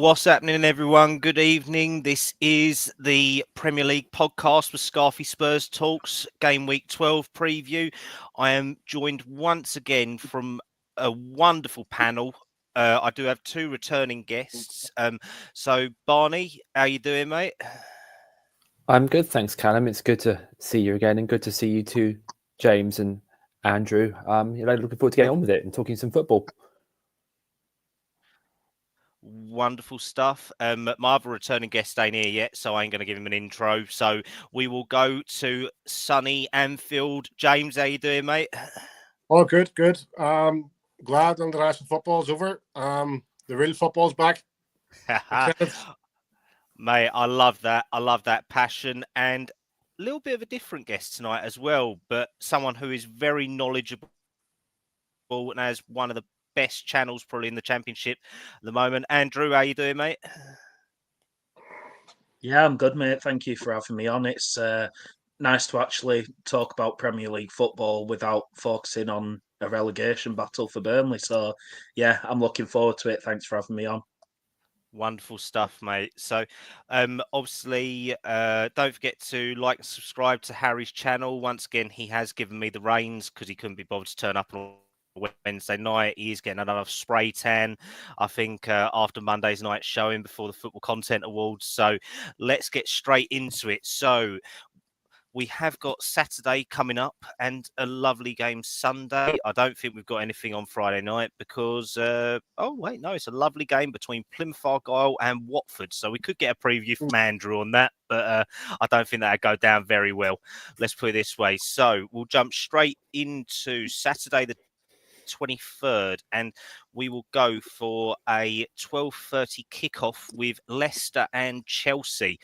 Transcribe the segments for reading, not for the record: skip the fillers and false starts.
What's happening, everyone? Good evening. This is the Premier League podcast with Scarfy Spurs Talks, Gameweek 12 preview. I am joined once again from a wonderful panel. I do have two returning guests. So, Barney, how you doing, mate? I'm good, thanks, Callum. It's good to see you again, and good to see you too, James and Andrew. Looking forward to getting on with it and talking some football. Wonderful stuff. My other returning guest ain't here yet, so I ain't going to give him an intro. So we will go to sunny Anfield. James, how you doing, mate? Oh, good. Glad international football's over. The real football's back. Mate, I love that. I love that passion, and a little bit of a different guest tonight as well, but someone who is very knowledgeable and has one of the best channels probably in the Championship at the moment. Andrew, how you doing, mate? Yeah, I'm good, mate. Thank you for having me on. It's nice to actually talk about Premier League football without focusing on a relegation battle for Burnley. So, yeah, I'm looking forward to it. Thanks for having me on. Wonderful stuff, mate. So, obviously, don't forget to like and subscribe to Harry's channel. Once again, he has given me the reins because he couldn't be bothered to turn up on Wednesday night. He is getting another spray tan, I think, after Monday's night showing before the Football Content Awards. So let's get straight into it. So we have got Saturday coming up and a lovely game Sunday. I don't think we've got anything on Friday night because, it's a lovely game between Plymouth Argyle and Watford. So we could get a preview from Andrew on that, but I don't think that'd go down very well. Let's put it this way. So we'll jump straight into Saturday the 23rd, and we will go for a 12:30 kickoff with Leicester and Chelsea.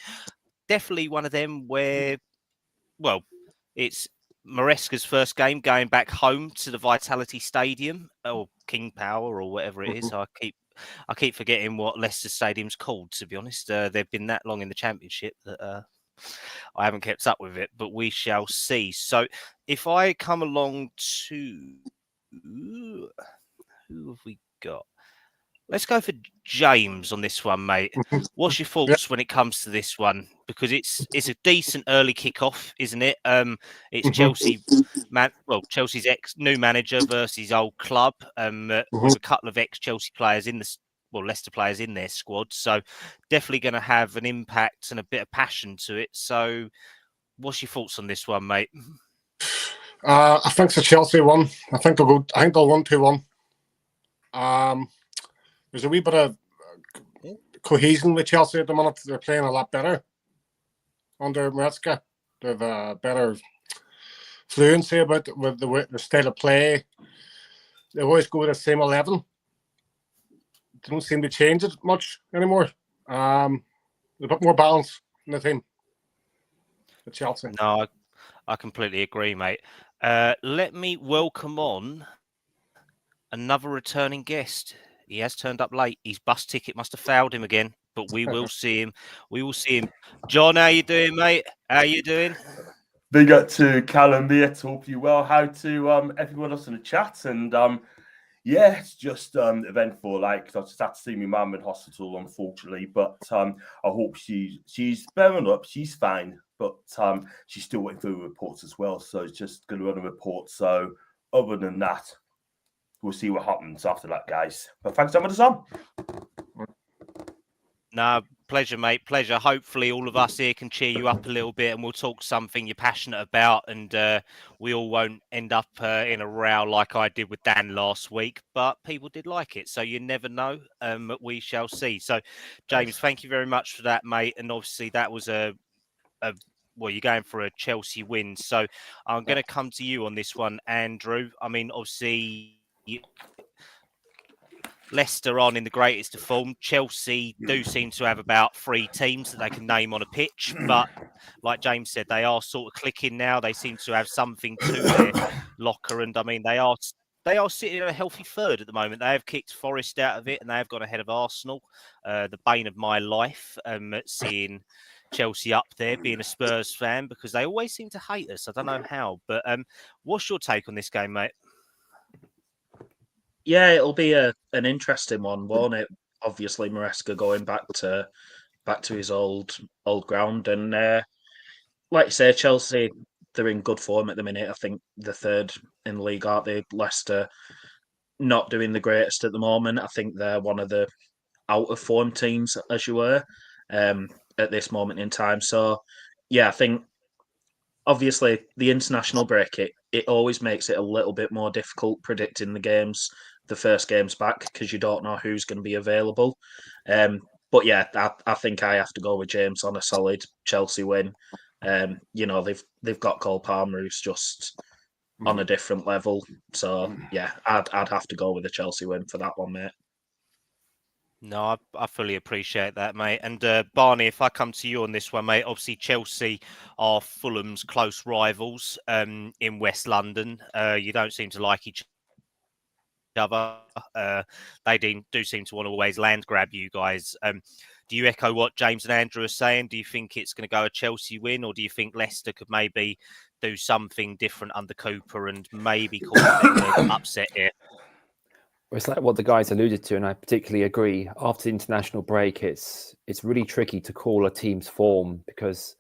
Definitely one of them where, well, it's Maresca's first game going back home to the Vitality Stadium or King Power or whatever it is. I keep forgetting what Leicester Stadium's called, to be honest. They've been that long in the Championship that I haven't kept up with it, but we shall see. So if I come along to who have we got? Let's go for James on this one, mate. What's your thoughts when it comes to this one? Because it's a decent early kickoff, isn't it? It's Chelsea, Chelsea's new manager versus old club, with a couple of ex-Chelsea players Leicester players in their squad. So definitely going to have an impact and a bit of passion to it. So, what's your thoughts on this one, mate? I think it's a Chelsea one. I think they'll win 2-1. There's a wee bit of cohesion with Chelsea at the minute. They're playing a lot better under Maresca. They've better fluency with the style of play. They always go with the same 11. They don't seem to change it much anymore. They put more balance in the team. The Chelsea. No, I completely agree, mate. Let me welcome on another returning guest. He has turned up late. His bus ticket must have failed him again, but we will see him. We will see him. John, how you doing, mate? How you doing? Big up to Kallum here. Hope you well. How to everyone else in the chat, and it's just eventful. Like, I just had to see my mum in hospital, unfortunately, but I hope she's bearing up. She's fine, but she's still waiting for reports as well. So it's just going to run a report. So other than that, we'll see what happens after that, guys. But thanks for having us on. No, pleasure, mate. Pleasure. Hopefully all of us here can cheer you up a little bit and we'll talk something you're passionate about, and we all won't end up in a row like I did with Dan last week, but people did like it, so you never know. We shall see. So, James, thank you very much for that, mate. And obviously that was you're going for a Chelsea win. So I'm going to come to you on this one, Andrew. I mean, obviously, Leicester aren't in the greatest of form. Chelsea do seem to have about 3 teams that they can name on a pitch, but like James said, they are sort of clicking now. They seem to have something to their locker, and I mean, they are sitting at a healthy third at the moment. They have kicked Forest out of it, and they have gone ahead of Arsenal. The bane of my life, seeing Chelsea up there, being a Spurs fan, because they always seem to hate us. I don't know how, but what's your take on this game, mate? Yeah, it'll be an interesting one, won't it? obviously Maresca going back to his old ground, and like you say, Chelsea, they're in good form at the minute. I think the third in the league, aren't they? Leicester not doing the greatest at the moment. I think they're one of the out of form teams, as you were, at this moment in time. So, yeah, I think obviously the international break, it always makes it a little bit more difficult predicting the first games back, because you don't know who's going to be available. But yeah, I think I have to go with James on a solid Chelsea win. They've got Cole Palmer, who's just on a different level. So yeah, I'd have to go with the Chelsea win for that one, mate. No, I fully appreciate that, mate. And Barney, if I come to you on this one, mate, obviously Chelsea are Fulham's close rivals in West London. You don't seem to like each other. They do seem to want to always land grab you guys. Do you echo what James and Andrew are saying? Do you think it's going to go a Chelsea win, or do you think Leicester could maybe do something different under Cooper and maybe cause a bit of an upset here? It's like what the guys alluded to, and I particularly agree. After the international break, it's really tricky to call a team's form, because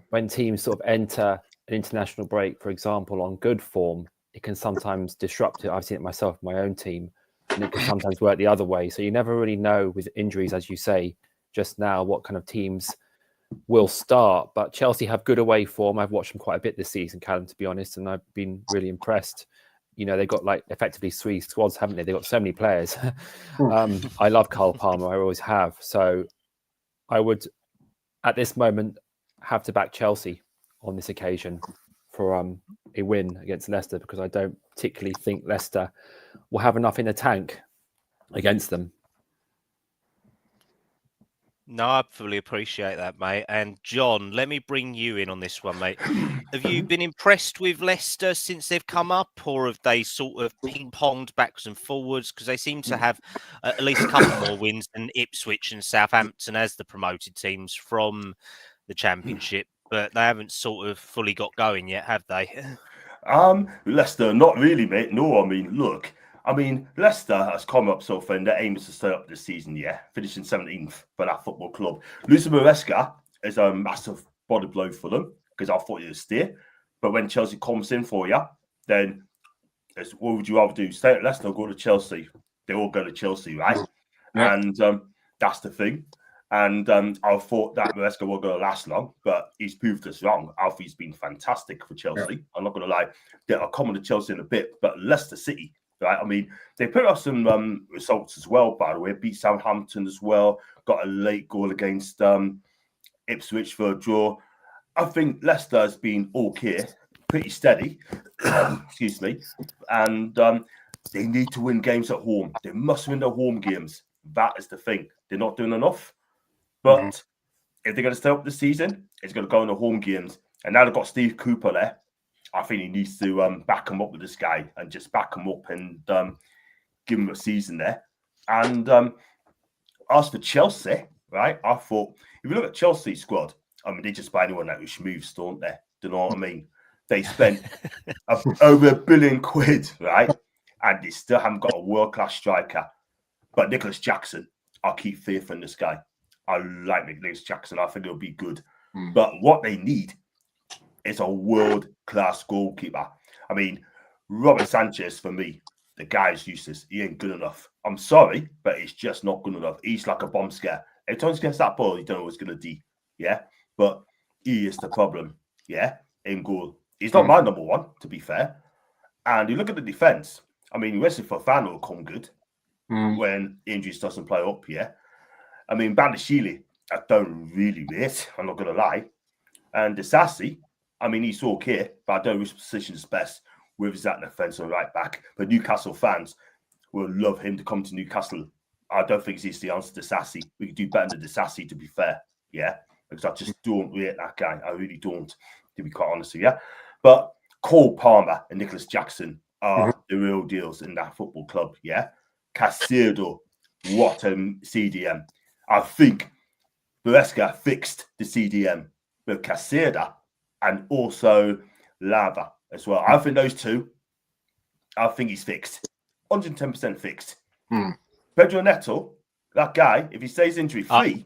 when teams sort of enter an international break, for example, on good form, it can sometimes disrupt it. I've seen it myself, my own team, and it can sometimes work the other way. So you never really know with injuries, as you say just now, what kind of teams will start. But Chelsea have good away form. I've watched them quite a bit this season, Callum, to be honest, and I've been really impressed. You know, they've got like effectively 3 squads, haven't they? They've got so many players. I love Cole Palmer. I always have. So I would, at this moment, have to back Chelsea on this occasion for a win against Leicester, because I don't particularly think Leicester will have enough in the tank against them. No, I fully appreciate that, mate. And John, let me bring you in on this one, mate. Have you been impressed with Leicester since they've come up, or have they sort of ping-ponged backwards and forwards? Because they seem to have at least a couple more wins than Ipswich and Southampton as the promoted teams from the Championship, but they haven't sort of fully got going yet, have they? Leicester, not really, mate. No, Leicester has come up so far, and their aim is to stay up this season, finishing 17th for that football club. Losing Maresca is a massive body blow for them, because I thought you'd stay. But when Chelsea comes in for you, then what would you rather do? Stay at Leicester or go to Chelsea? They all go to Chelsea, right? Yeah. And that's the thing. And I thought that Maresca wasn't going to last long, but he's proved us wrong. I think he's been fantastic for Chelsea. Yeah. I'm not going to lie. I'll come on to Chelsea in a bit, but Leicester City, right? I mean, they put up some results as well, by the way. Beat Southampton as well. Got a late goal against Ipswich for a draw. I think Leicester has been okay, pretty steady. Excuse me. And they need to win games at home. They must win their home games. That is the thing. They're not doing enough. But if they're going to stay up the season, it's going to go in the home games. And now they've got Steve Cooper there. I think he needs to back him up with this guy and just back him up and give him a season there. And as for Chelsea, right, I thought, if you look at Chelsea's squad, I mean, they just buy anyone that moves, don't they? Do you know what I mean? They spent over £1 billion, right? And they still haven't got a world-class striker. But Nicholas Jackson, I'll keep faith in this guy. I like Nicholas Jackson. I think it'll be good. But what they need is a world-class goalkeeper. I mean, Robert Sanchez, for me, the guy's useless. He ain't good enough. I'm sorry, but he's just not good enough. He's like a bomb scare. Every time he gets that ball, you don't know what he's going to do. Yeah? But he is the problem. Yeah? In goal. He's not my number one, to be fair. And you look at the defence. I mean, Wesley Fofana will come good when injuries doesn't play up, yeah? I mean, Banashile, I don't really rate, I'm not going to lie. And Disasi, I mean, he's okay, but I don't know which position is best, whether he's at the defence or right back. But Newcastle fans will love him to come to Newcastle. I don't think he's the answer to Disasi. We could do better than Disasi, to be fair, yeah? Because I just don't rate that guy. I really don't, to be quite honest with you. But Cole Palmer and Nicholas Jackson are the real deals in that football club, yeah? Caicedo, what a CDM. I think Maresca fixed the CDM with Caicedo and also Lava as well. I think those two, I think he's fixed. 110% fixed. Pedro Neto, That guy, if he stays injury free,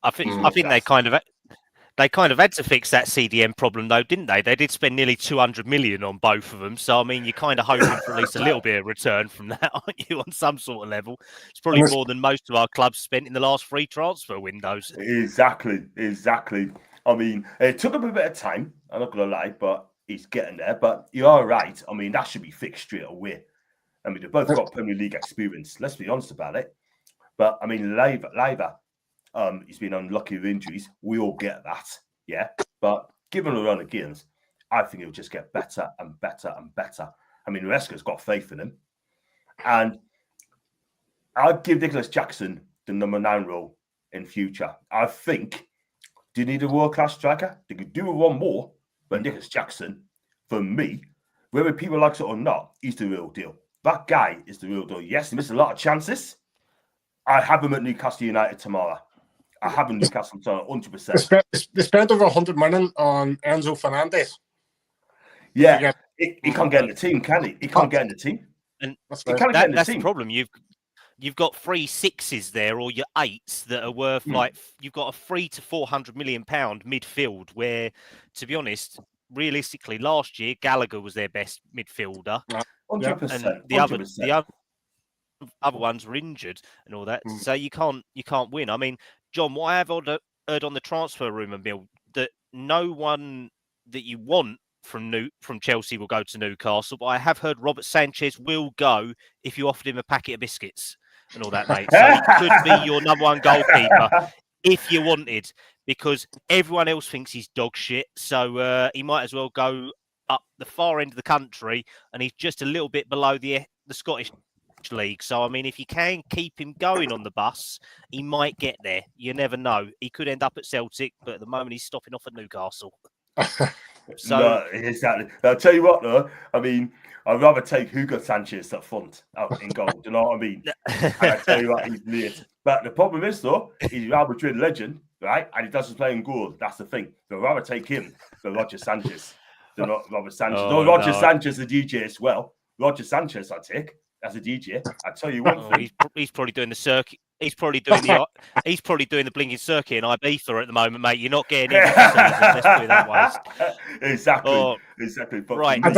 I think they kind of had to fix that CDM problem, though, didn't they? They did spend nearly 200 million on both of them. So, I mean, you're kind of hoping for at least a little bit of return from that, aren't you, on some sort of level? It's probably more than most of our clubs spent in the last 3 transfer windows. Exactly. I mean, it took him a bit of time, I'm not going to lie, but he's getting there. But you are right. I mean, that should be fixed straight away. I mean, they've both got Premier League experience. Let's be honest about it. But, I mean, Leiva, he's been unlucky with injuries. We all get that, yeah. But given a run of games, I think he'll just get better and better and better. I mean, Maresca's got faith in him. And I'd give Nicholas Jackson the number 9 role in future. I think, do you need a world-class striker? They could do with one more, but Nicholas Jackson, for me, whether people like it or not, he's the real deal. That guy is the real deal. Yes, he missed a lot of chances. I have him at Newcastle United tomorrow. I have him at Newcastle tomorrow, 100%. They spent over 100 million on Enzo Fernandez. Yeah, he can't get in the team, can he? He can't get in the team. And That's the problem. You've got 3 6s there, or your 8s that are worth like you've got a 300 to 400 million pound midfield. Where, to be honest, realistically, last year Gallagher was their best midfielder, 100%. and the other ones were injured and all that. So you can't win. I mean, John, what I have heard on the transfer rumour mill that no one that you want from Chelsea will go to Newcastle, but I have heard Robert Sanchez will go if you offered him a packet of biscuits and all that, mate. So he could be your number 1 goalkeeper if you wanted, because everyone else thinks he's dog shit. So he might as well go up the far end of the country, and he's just a little bit below the Scottish League. So, I mean, if you can keep him going on the bus, he might get there. You never know. He could end up at Celtic, but at the moment he's stopping off at Newcastle. So no, exactly. I'll tell you what, though. I mean, I'd rather take Hugo Sanchez up front out in goal. Do you know what I mean? And I tell you what, he's late. But the problem is, though, he's Real Madrid legend, right? And he doesn't play in goal. That's the thing. So I'd rather take him than Roger Sanchez. Robert Sanchez. Roger Sanchez, the DJ as well. Roger Sanchez, I take as a DJ. I tell you one thing. He's probably doing the circuit. He's probably doing the blinking circuit in Ibiza at the moment, mate. You're not getting in this season. Let's put it that way. Exactly. But right. I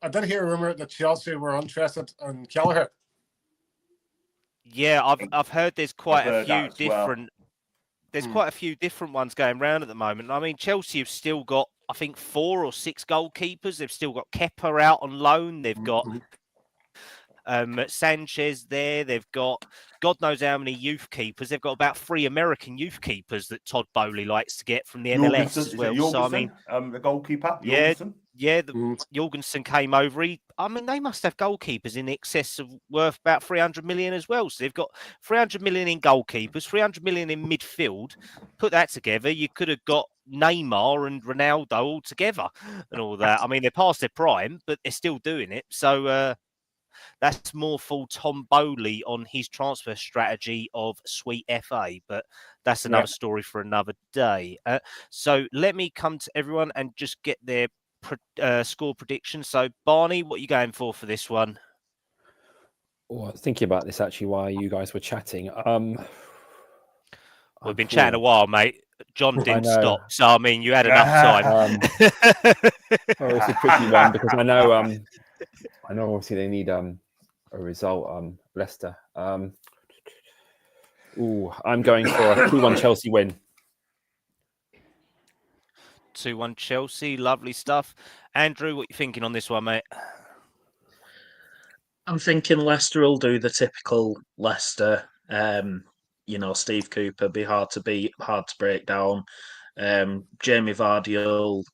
did hear a rumor that Chelsea were interested in Kelleher. Yeah, I've heard there's quite a few different. There's quite a few different ones going around at the moment. I mean, Chelsea have still got, I think, 4 or 6 goalkeepers. They've still got Kepa out on loan. They've got Sanchez there. They've got God knows how many youth keepers. They've got about 3 American youth keepers that Todd Bowley likes to get from the MLS as well. So I mean, the goalkeeper. Jorgensen came over. They must have goalkeepers in excess of worth about 300 million as well. So they've got 300 million in goalkeepers, 300 million in midfield. Put that together, you could have got Neymar and Ronaldo all together and all that. I mean, they're past their prime, but they're still doing it. So that's more for Tom Bowley on his transfer strategy of Sweet FA, but that's another story for another day. So let me come to everyone and just get their score prediction. So, Barney, what are you going for this one? Well, I was thinking about this actually while you guys were chatting. We've been chatting a while, mate. John didn't stop, so I mean, you had enough time. It's a tricky one because I know obviously they need a result. Leicester. I'm going for a 2-1 Chelsea win. 2-1 Chelsea, lovely stuff. Andrew, what are you thinking on this one, mate? I'm thinking Leicester will do the typical Leicester. Steve Cooper, be hard to beat, hard to break down. Jamie Vardy will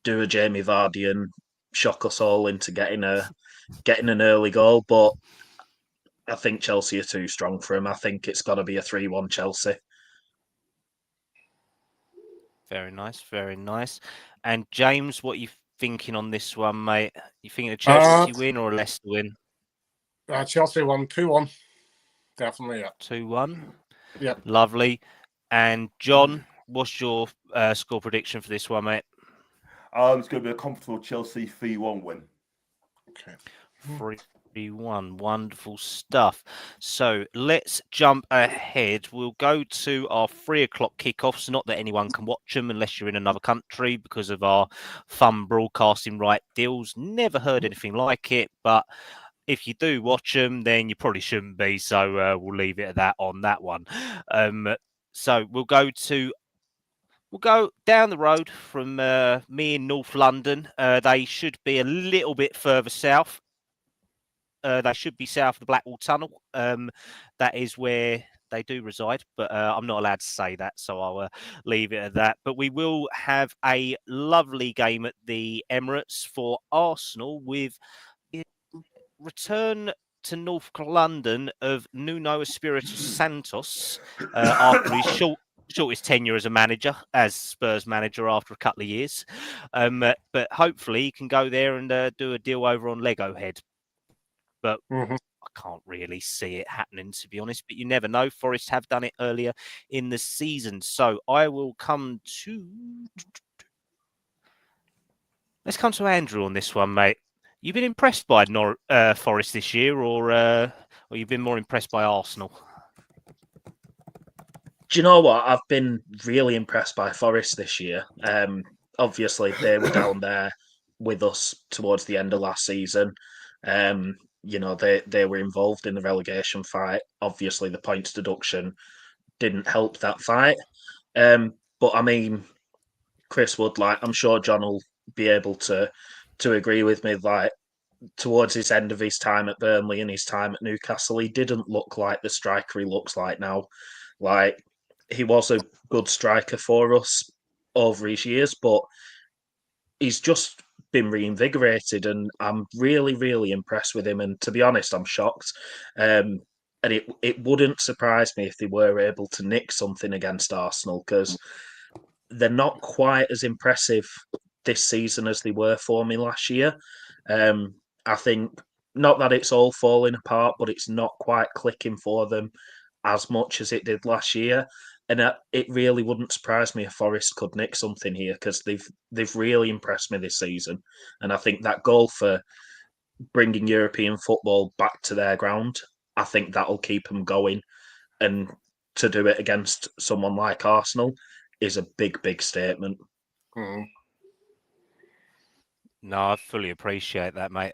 do a Jamie Vardy and shock us all into getting an early goal, but I think Chelsea are too strong for him. I think it's got to be a 3-1 Chelsea. Very nice, very nice. And James, what are you thinking on this one, mate? You thinking a Chelsea win or a Leicester win? Chelsea won 2-1. Definitely, yeah. 2-1. Yeah. Lovely. And John, what's your score prediction for this one, mate? It's going to be a comfortable Chelsea 3-1 win. Okay. Wonderful stuff. So let's jump ahead. We'll go to our 3:00 kickoffs. Not that anyone can watch them unless you're in another country because of our fun broadcasting right deals. Never heard anything like it, but if you do watch them, then you probably shouldn't be. So we'll leave it at that on that one. So we'll go down the road from me in North London. They should be a little bit further south. They should be south of the Blackwall Tunnel. That is where they do reside, but I'm not allowed to say that, so I'll leave it at that. But we will have a lovely game at the Emirates for Arsenal with return to North London of Nuno Espirito Santos after his shortest tenure as a manager, as Spurs manager after a couple of years. But hopefully he can go there and do a deal over on Lego Head. But I can't really see it happening, to be honest. But you never know. Forest have done it earlier in the season. So I will come to... Let's come to Andrew on this one, mate. You been impressed by Forest this year, or you've been more impressed by Arsenal? Do you know what? I've been really impressed by Forest this year. Obviously, they were down there with us towards the end of last season. They were involved in the relegation fight. Obviously, the points deduction didn't help that fight. But I mean, Chris Wood, I'm sure John will be able to agree with me. Towards his end of his time at Burnley and his time at Newcastle, he didn't look like the striker he looks like now. He was a good striker for us over his years, but he's just been reinvigorated, and I'm really, really impressed with him. And to be honest, I'm shocked. And it wouldn't surprise me if they were able to nick something against Arsenal, because they're not quite as impressive this season as they were for me last year. I think not that it's all falling apart, but it's not quite clicking for them as much as it did last year. And it really wouldn't surprise me if Forest could nick something here, because they've really impressed me this season. And I think that goal for bringing European football back to their ground, I think that'll keep them going. And to do it against someone like Arsenal is a big, big statement. No, I fully appreciate that, mate.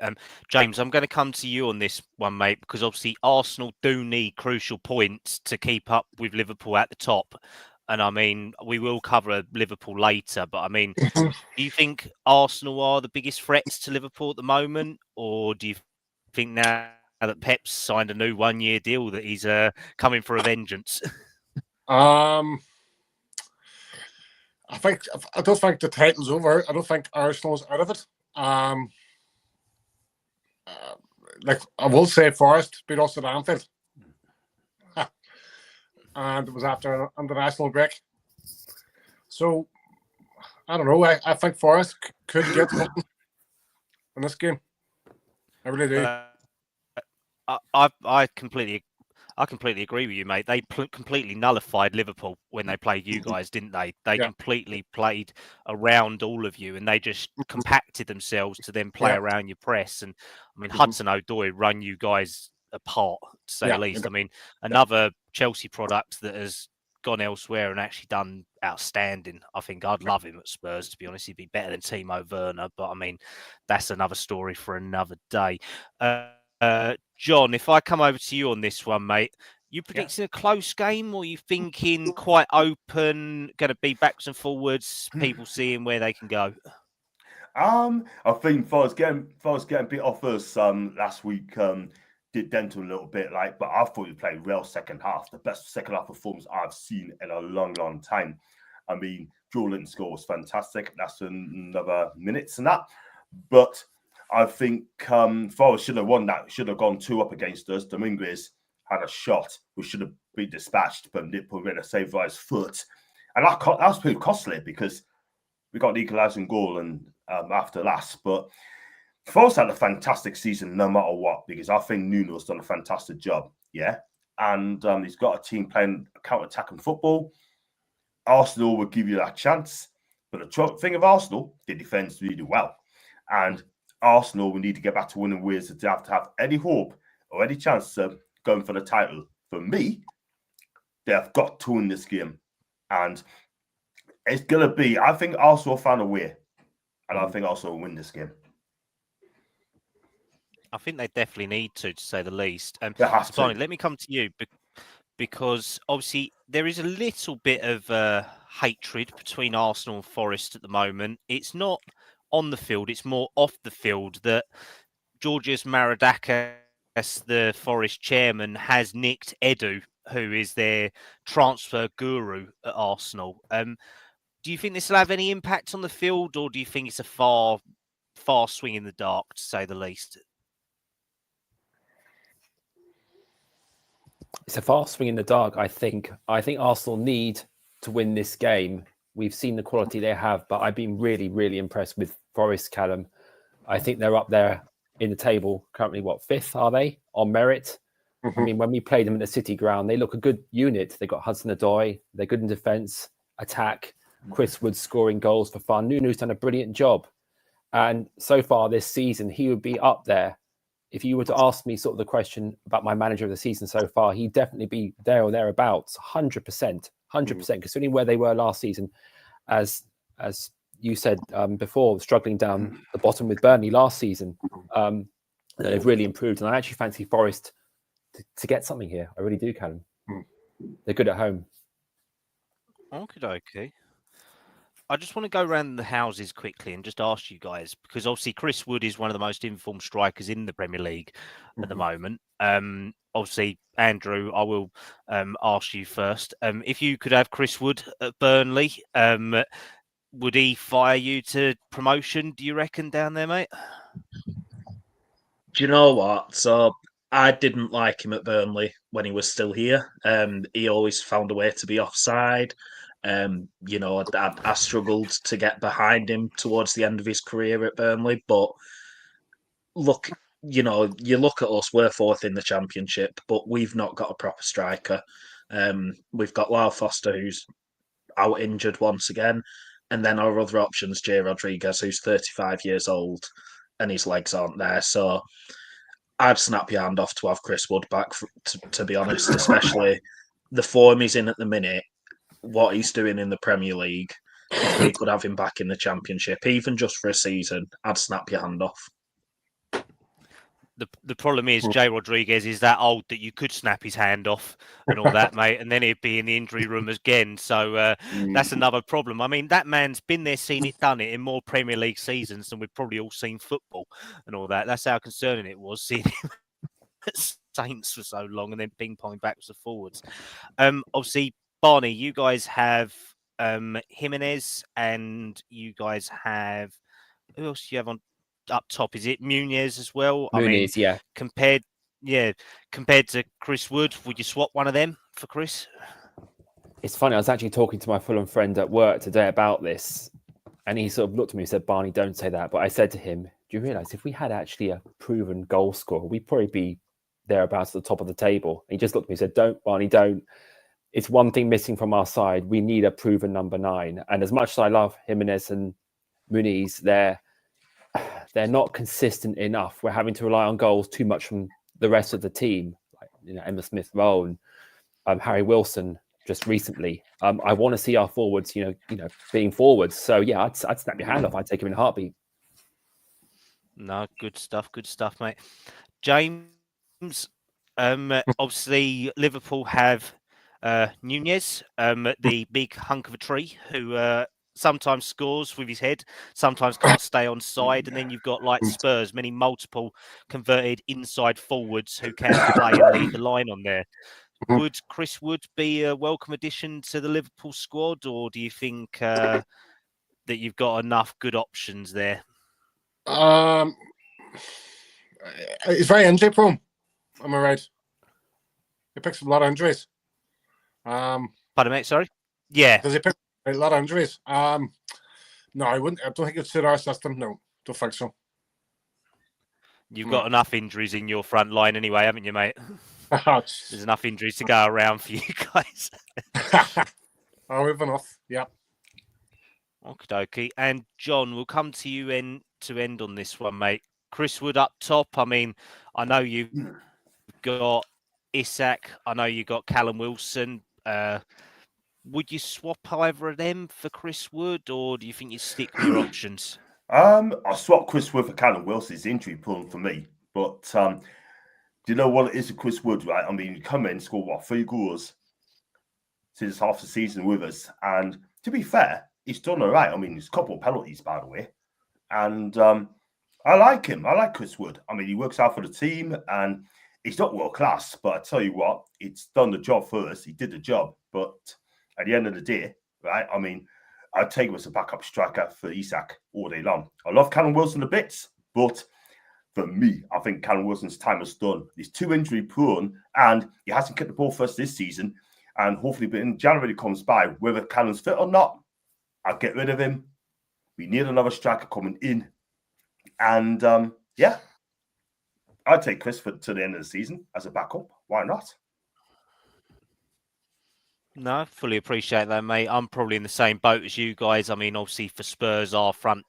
James, I'm going to come to you on this one, mate, because obviously Arsenal do need crucial points to keep up with Liverpool at the top. And I mean, we will cover Liverpool later, but I mean, do you think Arsenal are the biggest threats to Liverpool at the moment? Or do you think now that Pep's signed a new one-year deal that he's coming for a vengeance? I don't think the title's over. I don't think Arsenal's out of it. I will say Forest beat us at Anfield. And it was after an international break. So, I don't know. I think Forest could get something in this game. I really do. I completely agree with you, mate. They completely nullified Liverpool when they played you guys, didn't they? They completely played around all of you, and they just compacted themselves to then play around your press. And I mean, Hudson-Odoi run you guys apart, to say the least. I mean, another Chelsea product that has gone elsewhere and actually done outstanding. I think I'd love him at Spurs, to be honest. He'd be better than Timo Werner, but I mean, that's another story for another day. John, if I come over to you on this one, mate, you predicting a close game, or you thinking quite open, going to be backs and forwards, people seeing where they can go? I think Forest getting bit off us last week did dent a little bit, but I thought we played real second half, the best second half performance I've seen in a long, long time. I mean, Jordan's score was fantastic. That's another minutes and that, but I think Forest should have won that. Should have gone 2 up against us. Dominguez had a shot which should have been dispatched, but Liverpool made a save by his foot, and that was pretty costly because we got the equalising goal and after last. But Forest had a fantastic season no matter what, because I think Nuno's done a fantastic job. And he's got a team playing counter-attacking football. Arsenal will give you that chance, but the thing of Arsenal, they defend really well, and Arsenal, we need to get back to winning ways to have any hope or any chance of going for the title. For me, they have got to win this game. And it's going to be, I think Arsenal will find a way. And I think Arsenal will win this game. I think they definitely need to say the least. They have to. Barney, let me come to you because obviously there is a little bit of hatred between Arsenal and Forest at the moment. It's not on the field, it's more off the field that Georgios Maradakis, the Forest chairman, has nicked Edu, who is their transfer guru at Arsenal. Do you think this will have any impact on the field, or do you think it's a far swing in the dark, to say the least? It's a fast swing in the dark, I think. I think Arsenal need to win this game. We've seen the quality they have, but I've been really, really impressed with Forest, Callum. I think they're up there in the table currently. What, 5th are they on merit? I mean, when we played them at the City Ground, they look a good unit. They got Hudson-Odoi. They're good in defence, attack. Chris Wood scoring goals for fun. Nunu's done a brilliant job. And so far this season, he would be up there. If you were to ask me sort of the question about my manager of the season so far, he'd definitely be there or thereabouts, 100%, considering where they were last season, as you said before, struggling down the bottom with Burnley last season. They've really improved, and I actually fancy Forest to get something here. I really do, Callum. They're good at home. Okay. I just want to go around the houses quickly and just ask you guys, because obviously Chris Wood is one of the most informed strikers in the Premier League at the moment. Obviously, Andrew, I will ask you first. If you could have Chris Wood at Burnley, would he fire you to promotion, do you reckon, down there, mate? Do you know what? So I didn't like him at Burnley when he was still here. He always found a way to be offside. I struggled to get behind him towards the end of his career at Burnley. But look, you look at us, we're 4th in the Championship, but we've not got a proper striker. We've got Lyle Foster, who's out injured once again. And then our other options, Jay Rodriguez, who's 35 years old and his legs aren't there. So I'd snap your hand off to have Chris Wood back, to be honest, especially the form he's in at the minute, what he's doing in the Premier League. If we could have him back in the Championship, even just for a season, I'd snap your hand off. The problem is Jay Rodriguez is that old that you could snap his hand off and all that, mate, and then he'd be in the injury room again. So that's another problem. I mean, that man's been there, seen it, done it in more Premier League seasons than we've probably all seen football and all that. That's how concerning it was seeing him at Saints for so long and then ping-pong backwards and forwards. Obviously, Barney, you guys have Jimenez, and you guys have... Who else do you have on up top? Is it Muniz as well? Muniz, yeah. Compared to Chris Wood, would you swap one of them for Chris? It's funny, I was actually talking to my Fulham friend at work today about this, and he sort of looked at me and said, Barney, don't say that. But I said to him, do you realise if we had actually a proven goal scorer, we'd probably be thereabouts at the top of the table? And he just looked at me and said, don't, Barney, don't. It's one thing missing from our side. We need a proven number 9. And as much as I love Jimenez and Muniz, they're not consistent enough. We're having to rely on goals too much from the rest of the team, like Emma Smith-Rowe and Harry Wilson just recently. I want to see our forwards, being forwards. So yeah, I'd snap your hand off. I'd take him in a heartbeat. No, good stuff, mate. James, obviously Liverpool have Nunez, the big hunk of a tree, who sometimes scores with his head, sometimes can't stay on side, and then you've got like Spurs, many multiple converted inside forwards who can play and lead the line on there. Would Chris Wood be a welcome addition to the Liverpool squad, or do you think that you've got enough good options there? He's very injury prone. Am I right? He picks up a lot of injuries. Pardon, mate. Sorry. Yeah. Does he pick a lot of injuries? No, I wouldn't. I don't think it'd suit our system. No, don't think so. You've got enough injuries in your front line anyway, haven't you, mate? There's enough injuries to go around for you guys. Oh, we've enough. Yeah. Okie dokie. And John, we'll come to you to end on this one, mate. Chris Wood up top. I mean, I know you've got Isak. I know you got Callum Wilson. Would you swap either of them for Chris Wood, or do you think you stick with your options? I swapped Chris Wood for Callum Wilson. It's injury prone for me. But do you know what it is with Chris Wood, right? I mean, you come in, score 3 goals since half the season with us. And to be fair, he's done all right. I mean, there's a couple of penalties, by the way. And I like him. I like Chris Wood. I mean, he works out for the team and he's not world class. But I tell you what, it's done the job for us. He did the job. But at the end of the day, right, I mean, I'd take him as a backup striker for Isak all day long. I love Callum Wilson a bit, but for me, I think Callum Wilson's time is done. He's too injury prone and he hasn't kicked the ball for us this season. And hopefully, when January comes by, whether Callum's fit or not, I'll get rid of him. We need another striker coming in. And yeah, I'd take Chris to the end of the season as a backup. Why not? No, fully appreciate that, mate. I'm probably in the same boat as you guys. I mean, obviously for Spurs, our front,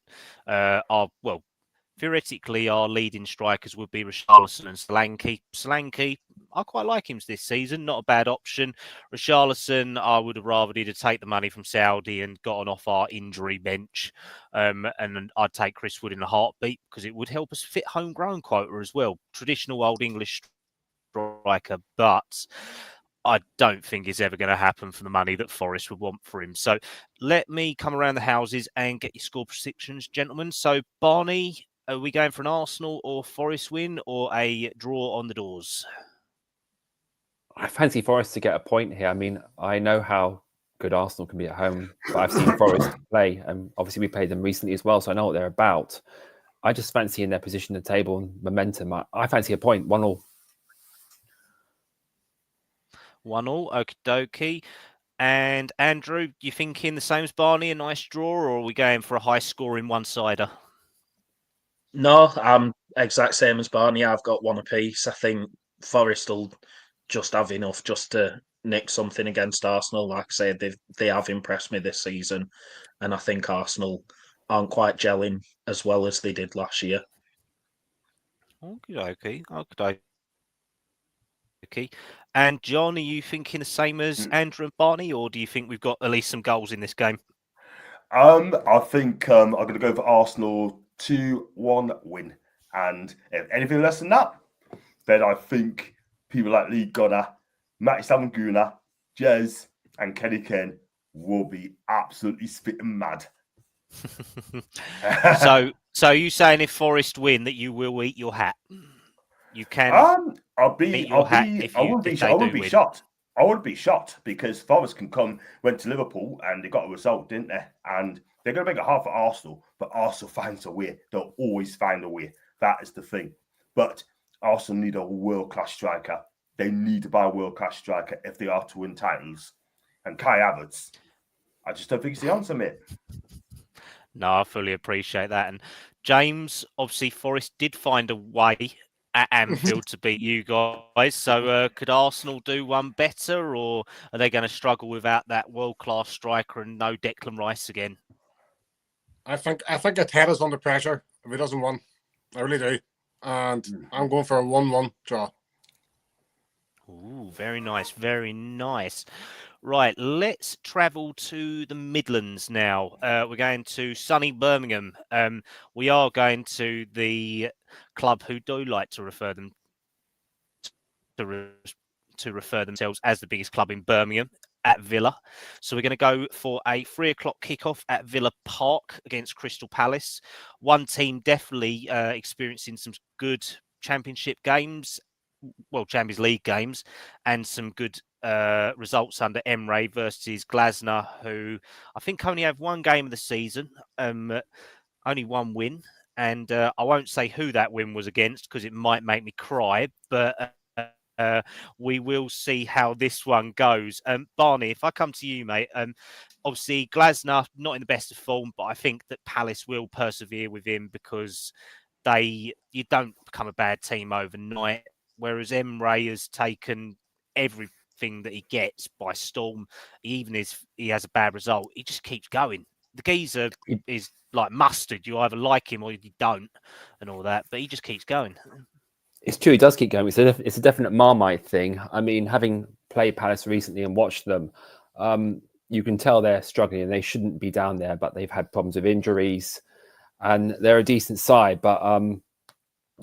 theoretically, our leading strikers would be Richarlison and Solanke. Solanke, I quite like him this season. Not a bad option. Richarlison, I would have rather either take the money from Saudi and gotten off our injury bench. And I'd take Chris Wood in a heartbeat because it would help us fit homegrown quota as well. Traditional old English striker, but I don't think it's ever going to happen for the money that Forest would want for him. So let me come around the houses and get your score predictions, gentlemen. So Barney, are we going for an Arsenal or Forest win or a draw on the doors? I fancy Forest to get a point here. I mean, I know how good Arsenal can be at home, but I've seen Forest play, and obviously we played them recently as well, so I know what they're about. I just fancy in their position at the table and momentum. I fancy a point, 1-1. 1-1, okie dokie. And Andrew, you thinking the same as Barney, a nice draw, or are we going for a high scoring one-sider? No, I'm exact same as Barney. I've got one apiece. I think Forest will just have enough just to nick something against Arsenal. Like I said, they have impressed me this season, and I think Arsenal aren't quite gelling as well as they did last year. Okay. And John, are you thinking the same as Andrew and Barney, or do you think we've got at least some goals in this game? I think I'm going to go for Arsenal 2-1 win. And if anything less than that, then I think people like Lee Gunner, Matty Samanguna, Jez, and Kenny Kane will be absolutely spitting mad. So are you saying if Forest win that you will eat your hat? You can. I wouldn't be shocked. I wouldn't be shocked because Forest went to Liverpool and they got a result, didn't they? And they're going to make it hard for Arsenal, but Arsenal finds a way. They'll always find a way. That is the thing. But Arsenal need a world-class striker. They need to buy a world-class striker if they are to win titles. And Kai Havertz, I just don't think it's the answer, mate. No, I fully appreciate that. And James, obviously, Forest did find a way at Anfield to beat you guys. So could Arsenal do one better, or are they going to struggle without that world-class striker and no Declan Rice again? I think the head is under pressure if he doesn't win. I really do. And I'm going for a 1-1 draw. Ooh, very nice, very nice. Right, let's travel to the Midlands now. We're going to sunny Birmingham. We are going to the club who do like to refer themselves as the biggest club in Birmingham, at Villa. So we're going to go for a 3:00 kickoff at Villa Park against Crystal Palace. One team definitely experiencing some good championship games, well, Champions League games, and some good results under Emre versus Glasner, who I think only have one game of the season, only one win. And I won't say who that win was against because it might make me cry, but we will see how this one goes. Barney, if I come to you, mate, obviously Glasner not in the best of form, but I think that Palace will persevere with him because you don't become a bad team overnight. Whereas Emre has taken everything that he gets by storm. Even if he has a bad result, he just keeps going. the geezer is like mustard. You either like him or you don't, and all that. But he just keeps going. It's true. He does keep going. It's a definite Marmite thing. I mean, having played Palace recently and watched them, you can tell they're struggling and they shouldn't be down there, but they've had problems with injuries, and they're a decent side. But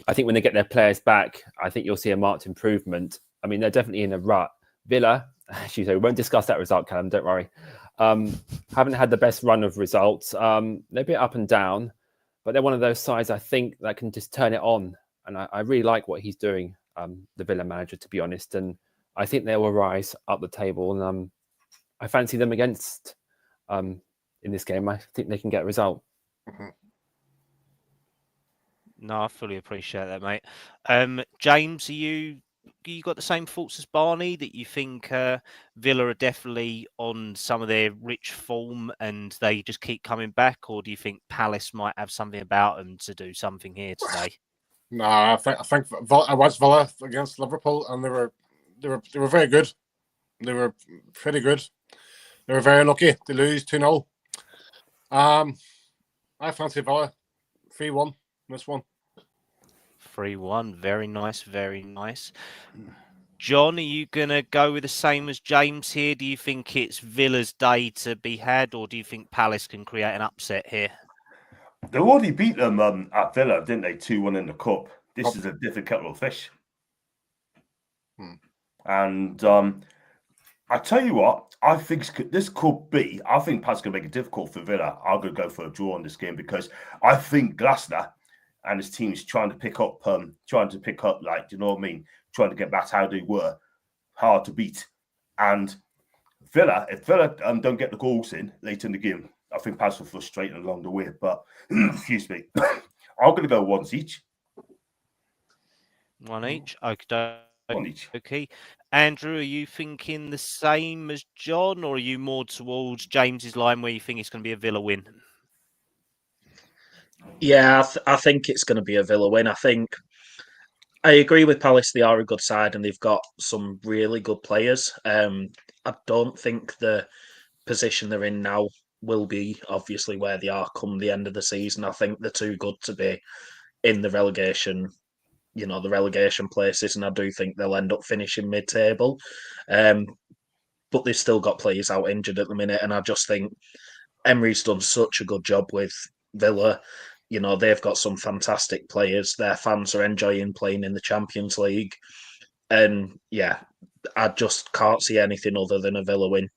I think when they get their players back, I think you'll see a marked improvement. I mean, they're definitely in a rut. Villa, actually, we won't discuss that result, Callum. Don't worry. Haven't had the best run of results. They're a bit up and down, but they're one of those sides I think that can just turn it on. And I really like what he's doing, the Villa manager, to be honest. And I think they will rise up the table. And I fancy them against in this game. I think they can get a result. Mm-hmm. No, I fully appreciate that, mate. James, you got the same thoughts as Barney, that you think Villa are definitely on some of their rich form and they just keep coming back, or do you think Palace might have something about them to do something here today? No, I think I watched Villa against Liverpool, and they were very good. They were pretty good. They were very lucky to lose 2-0. I fancy Villa 3-1 this one. 3-1, very nice, very nice. John, are you gonna go with the same as James here? Do you think it's Villa's day to be had, or do you think Palace can create an upset here? They already beat them at Villa, didn't they? 2-1 in the cup. This is a different kettle of fish. And I tell you what, I think this could be. I think Palace going to make it difficult for Villa. I'm going to go for a draw in this game because I think Glasner and his team is trying to pick up, like, do you know what I mean? Trying to get back to how they were, hard to beat. And Villa, if Villa don't get the goals in late in the game, I think Palace will frustrate along the way. But excuse me, I'm going to go once each. One each. Okay. One each. Okay. Andrew, are you thinking the same as John, or are you more towards James's line where you think it's going to be a Villa win? Yeah, I think it's going to be a Villa win. I agree with Palace. They are a good side and they've got some really good players. I don't think the position they're in now will be obviously where they are come the end of the season. I think they're too good to be in the relegation places, and I do think they'll end up finishing mid-table. But they've still got players out injured at the minute, and I just think Emery's done such a good job with Villa. You know, they've got some fantastic players. Their fans are enjoying playing in the Champions League. And yeah, I just can't see anything other than a Villa win.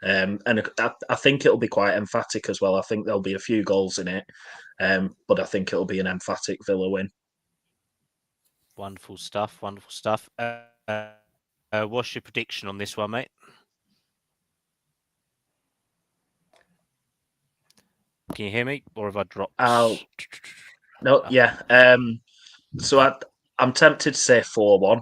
And I think it'll be quite emphatic as well. I think there'll be a few goals in it. But I think it'll be an emphatic Villa win. Wonderful stuff. Wonderful stuff. What's your prediction on this one, mate? Can you hear me, or have I dropped? No, yeah. So I'm tempted to say 4-1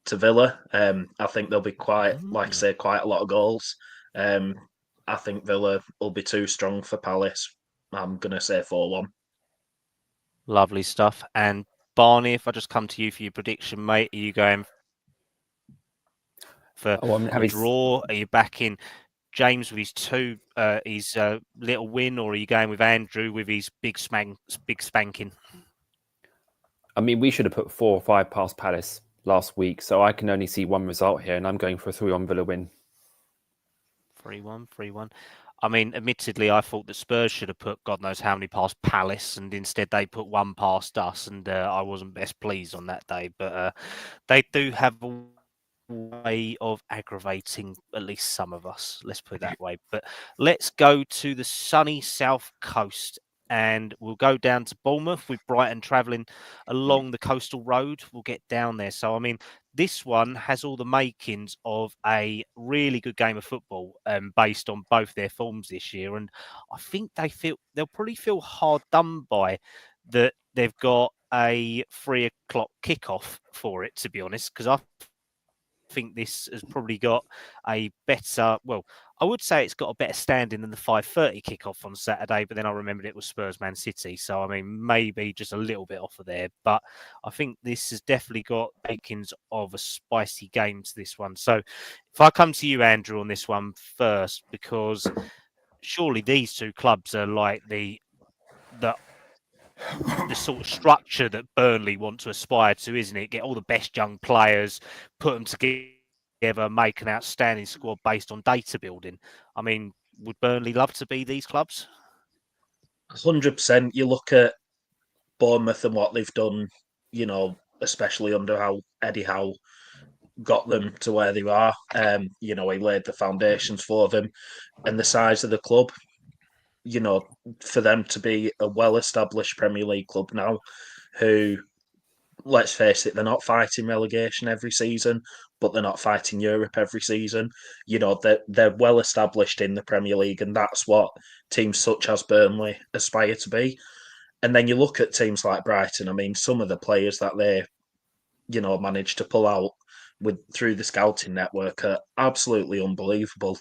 to Villa. I think there'll be quite a lot of goals. I think Villa will be too strong for Palace. I'm going to say 4-1. Lovely stuff. And Barney, if I just come to you for your prediction, mate, are you going for a draw? Are you backing James with his little win, or are you going with Andrew with his big spanking? I mean, we should have put 4 or 5 past Palace last week, so I can only see one result here, and I'm going for a 3-1 Villa win. 3-1. I mean, admittedly, I thought that Spurs should have put God knows how many past Palace, and instead they put 1 past us, and I wasn't best pleased on that day. But they do have a way of aggravating at least some of us, let's put it that way. But let's go to the sunny south coast, and we'll go down to Bournemouth with Brighton travelling along the coastal road. We'll get down there. So, I mean, this one has all the makings of a really good game of football, based on both their forms this year. And I think they'll probably feel hard done by that they've got a 3 o'clock kickoff for it, to be honest, because I think this has probably got a better, well, I would say it's got a better standing than the 5:30 kickoff on Saturday, but then I remembered it was Spurs Man City. So, I mean, maybe just a little bit off of there. But I think this has definitely got makings of a spicy game to this one. So if I come to you, Andrew, on this one first, because surely these two clubs are like the sort of structure that Burnley want to aspire to, isn't it? Get all the best young players, put them together, make an outstanding squad based on data building. I mean, would Burnley love to be these clubs? 100%. You look at Bournemouth and what they've done, you know, especially under how Eddie Howe got them to where they are. You know, he laid the foundations for them, and the size of the club, you know, for them to be a well-established Premier League club now, who, let's face it, they're not fighting relegation every season, but they're not fighting Europe every season. You know, they're well established in the Premier League, and that's what teams such as Burnley aspire to be. And then you look at teams like Brighton. I mean, some of the players that they, you know, managed to pull out through the scouting network are absolutely unbelievable.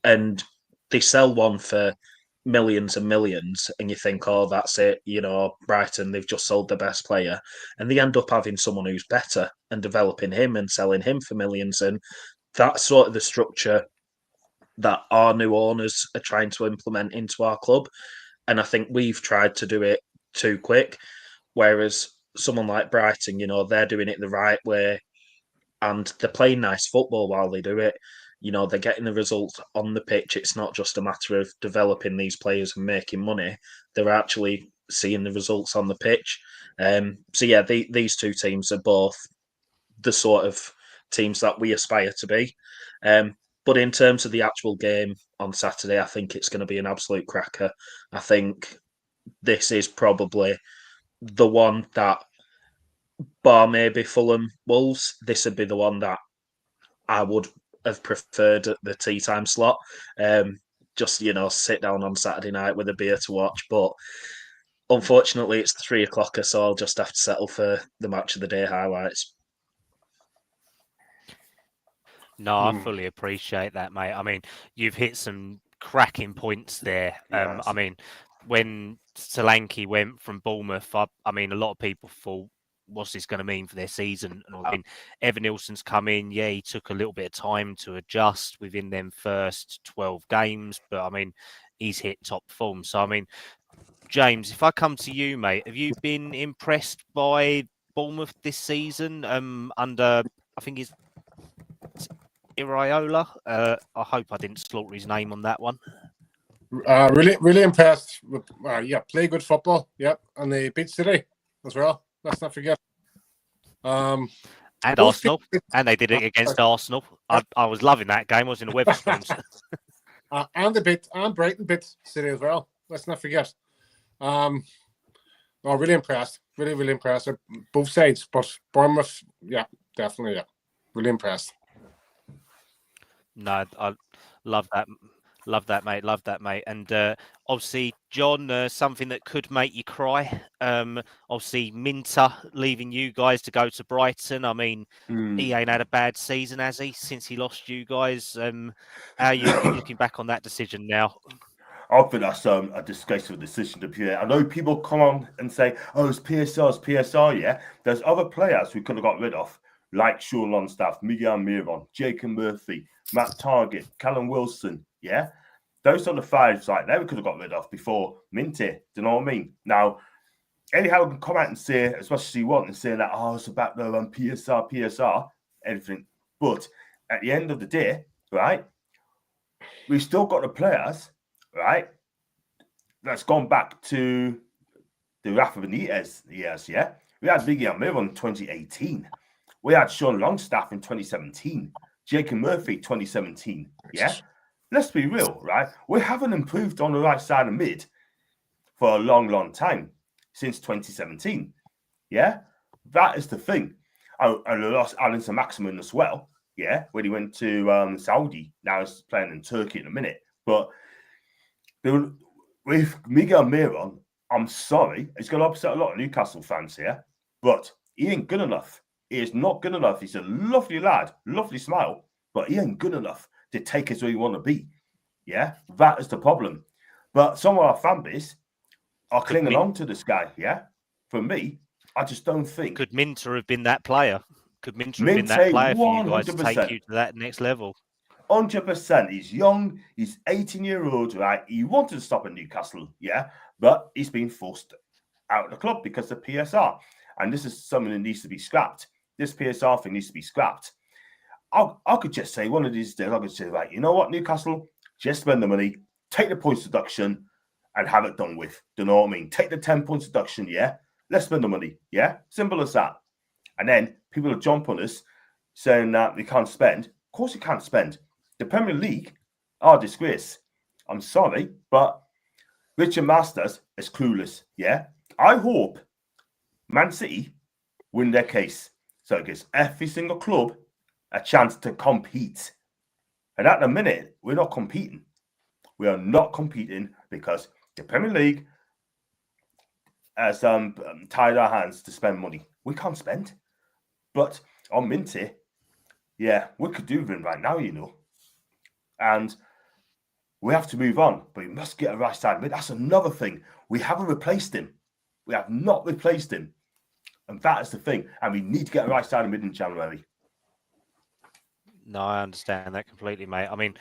And they sell one for millions and millions, and you think, oh, that's it, you know, Brighton, they've just sold the best player, and they end up having someone who's better and developing him and selling him for millions. And that's sort of the structure that our new owners are trying to implement into our club. And I think we've tried to do it too quick, whereas someone like Brighton, you know, they're doing it the right way, and they're playing nice football while they do it. You know, they're getting the results on the pitch. It's not just a matter of developing these players and making money. They're actually seeing the results on the pitch. So yeah, these two teams are both the sort of teams that we aspire to be. But in terms of the actual game on Saturday, I think it's going to be an absolute cracker. I think this is probably the one that, bar maybe Fulham Wolves, this would be the one that I would have preferred at the tea time slot. Just, you know, sit down on Saturday night with a beer to watch. But unfortunately, it's 3 o'clock, so I'll just have to settle for the match of the day highlights. No, I fully appreciate that, mate. I mean, you've hit some cracking points there. Yes. I mean, when Solanke went from Bournemouth, I mean, a lot of people thought, what's this going to mean for their season? I mean, Evan Nilsson's come in. Yeah, he took a little bit of time to adjust within them first 12 games, but I mean, he's hit top form. So, I mean, James, if I come to you, mate, have you been impressed by Bournemouth this season under, I think it's Iriola? I hope I didn't slaughter his name on that one. Really impressed with, play good football. Yep, and they beat City as well. Let's not forget. And Arsenal, and they did it against Arsenal. I was loving that game. I was in the Wetherspoons. and Brighton beat City as well. Let's not forget. Really impressed. Really impressed. Both sides, but Bournemouth, yeah, definitely, yeah, really impressed. No, I love that. Love that, mate. Love that, mate. And obviously, John, something that could make you cry. Obviously, Minter leaving you guys to go to Brighton. I mean, he ain't had a bad season, has he, since he lost you guys? How are you looking back on that decision now? I think that's a disgraceful decision to be. I know people come on and say, oh, it's PSR, yeah. There's other players we could have got rid of, like Sean Longstaff, Miguel Miron, Jacob Murphy, Matt Target, Callum Wilson, yeah? Those are the fives like that we could have got rid of before Minty. Do you know what I mean? Now, anyhow, can come out and say as much as you want and say that, oh, it's about the PSR, everything. But at the end of the day, right, we've still got the players, right, that's gone back to the Rafa Benitez years, yeah? We had Miguel Miron in 2018. We had Sean Longstaff in 2017. Jacob Murphy, 2017. Yeah? Let's be real, right? We haven't improved on the right side of mid for a long time, since 2017. Yeah? That is the thing. And we lost Alan Maximin as well, yeah, when he went to Saudi. Now he's playing in Turkey in a minute. But with Miguel Miron, I'm sorry, it's going to upset a lot of Newcastle fans here, but he ain't good enough. He is not good enough. He's a lovely lad, lovely smile, but he ain't good enough to take us where you want to be. Yeah, that is the problem. But some of our fan base are clinging on to this guy. Yeah, for me, I just don't think. Could Minter have been that player? Could Minter have been that player for you guys to take you to that next level? 100%. He's young. He's 18-year-old, right? He wanted to stop at Newcastle, yeah, but he's been forced out of the club because of PSR. And this is something that needs to be scrapped. This PSR thing needs to be scrapped. I could just say one of these days, I could say, right, you know what, Newcastle, just spend the money, take the points deduction, and have it done with. Do you know what I mean? Take the 10 points deduction, yeah? Let's spend the money, yeah? Simple as that. And then people will jump on us saying that we can't spend. Of course you can't spend. The Premier League are a disgrace. I'm sorry, but Richard Masters is clueless, yeah? I hope Man City win their case. So it gives every single club a chance to compete. And at the minute, we're not competing. We are not competing because the Premier League has tied our hands to spend money. We can't spend. But on Minty, yeah, we could do them right now, you know. And we have to move on. But we must get a right side mid. That's another thing. We haven't replaced him. We have not replaced him. And that is the thing. And we need to get a right side mid in January. No, I understand that completely, mate. I mean,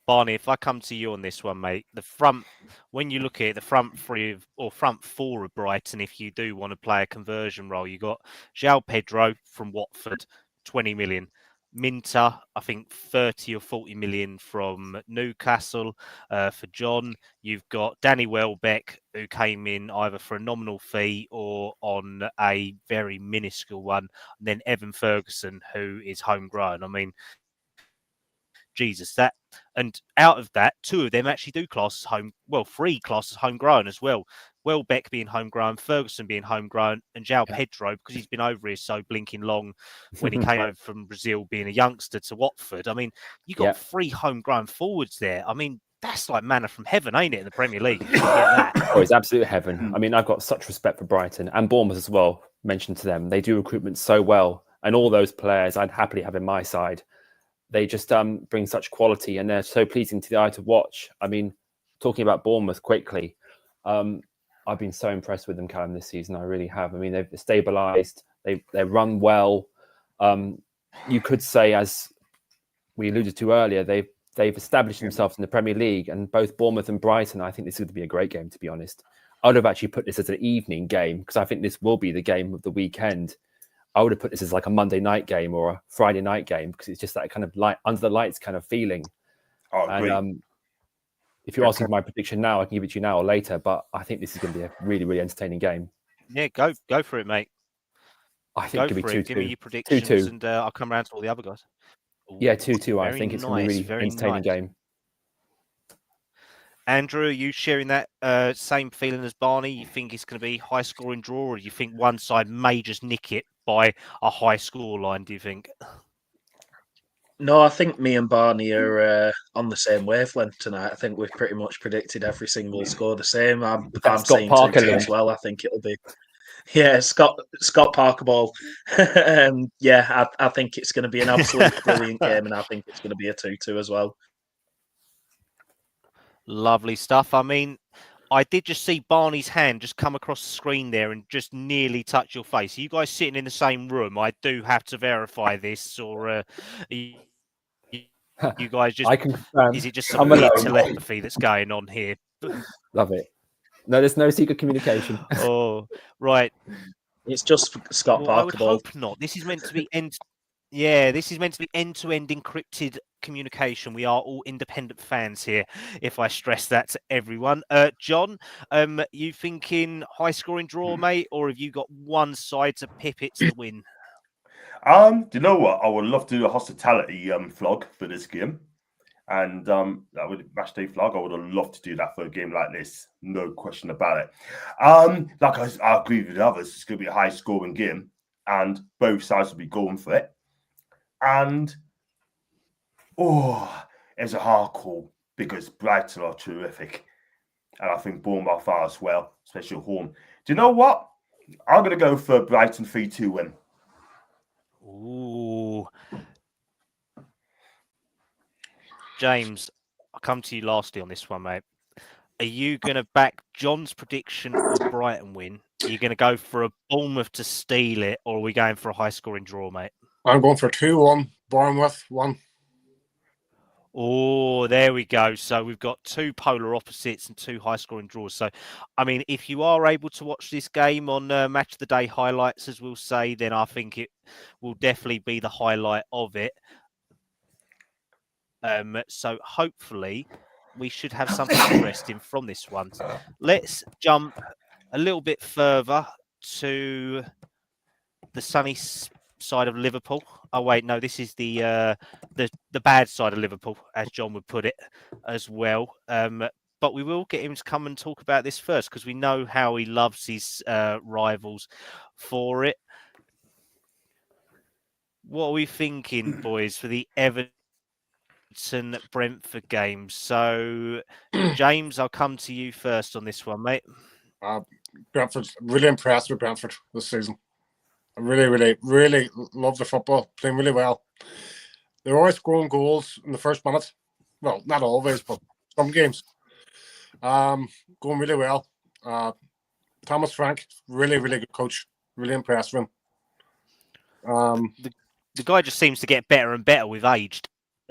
Barney, if I come to you on this one, mate, the front, when you look at it, the front three or front four of Brighton, if you do want to play a conversion role, you got João Pedro from Watford, 20 million. Minter, I think 30 or 40 million from Newcastle. For John, you've got Danny Welbeck, who came in either for a nominal fee or on a very minuscule one. And then Evan Ferguson, who is homegrown. I mean, Jesus, that, and out of that, two of them actually do class as three classes homegrown as well. Welbeck being homegrown, Ferguson being homegrown, and João Pedro, because he's been over here so blinking long when he came over from Brazil being a youngster to Watford. I mean, you got three homegrown forwards there. I mean, that's like manna from heaven, ain't it, in the Premier League? You get that. Oh, it's absolute heaven. I mean, I've got such respect for Brighton and Bournemouth as well. Mentioned to them, they do recruitment so well, and all those players I'd happily have in my side. They just bring such quality, and they're so pleasing to the eye to watch. I mean, talking about Bournemouth quickly, I've been so impressed with them, Kallum, this season. I really have. I mean, they've stabilised. They run well. You could say, as we alluded to earlier, they've established themselves in the Premier League, and both Bournemouth and Brighton, I think this is going to be a great game, to be honest. I would have actually put this as an evening game because I think this will be the game of the weekend. I would have put this as like a Monday night game or a Friday night game because it's just that kind of light under the lights kind of feeling. And if you're asking for my prediction now, I can give it to you now or later. But I think this is going to be a really, really entertaining game. Yeah, go for it, mate. I think it could be 2-2. Give me your predictions, 2-2. and I'll come around to all the other guys. Ooh, yeah, 2-2. I think it's going to be a really entertaining game. Andrew, are you sharing that same feeling as Barney? You think it's going to be high-scoring draw, or do you think one side may just nick it by a high score line, do you think? No, I think me and Barney are on the same wavelength tonight. I think we've pretty much predicted every single score the same. I'm saying 2-2 as well. I think it'll be... Yeah, Scott Parker ball. I think it's going to be an absolutely brilliant game, and I think it's going to be a 2-2 as well. Lovely stuff. I mean, I did just see Barney's hand just come across the screen there and just nearly touch your face. Are you guys sitting in the same room? I do have to verify this, or you guys just... I can confirm. Is it just some weird telepathy that's going on here? Love it. No, there's no secret communication. Oh, right. It's just Scott Parker. I would hope not. This is meant to be this is meant to be end-to-end encrypted communication. We are all independent fans here, if I stress that to everyone. John, you thinking high-scoring draw, mate, or have you got one side to pip it to win? Do you know what? I would love to do a hospitality vlog for this game. And that would match day vlog. I would have loved to do that for a game like this. No question about it. I agree with the others. It's going to be a high-scoring game, and both sides will be going for it. And it's a hard call because Brighton are terrific, and I think Bournemouth are as well, especially home. Do you know what? I'm going to go for Brighton 3-2 win. Ooh. James, I'll come to you lastly on this one, mate. Are you going to back John's prediction of Brighton win? Are you going to go for a Bournemouth to steal it, or are we going for a high-scoring draw, mate? I'm going for 2-1, Bournemouth 1. Oh, there we go. So we've got two polar opposites and two high-scoring draws. So, I mean, if you are able to watch this game on Match of the Day highlights, as we'll say, then I think it will definitely be the highlight of it. So hopefully we should have something interesting from this one. Let's jump a little bit further to the sunny side of Liverpool. Oh wait, no, this is the bad side of Liverpool, as John would put it, as well. But we will get him to come and talk about this first because we know how he loves his rivals for it. What are we thinking, boys, for the Everton-Brentford game? So, James, I'll come to you first on this one, mate. Brentford, really impressed with Brentford this season. I really love the football, playing really well. They're always scoring goals in the first minute. Well, not always, but some games. Going really well. Thomas Frank, really good coach. Really impressed with him. The guy just seems to get better and better with age,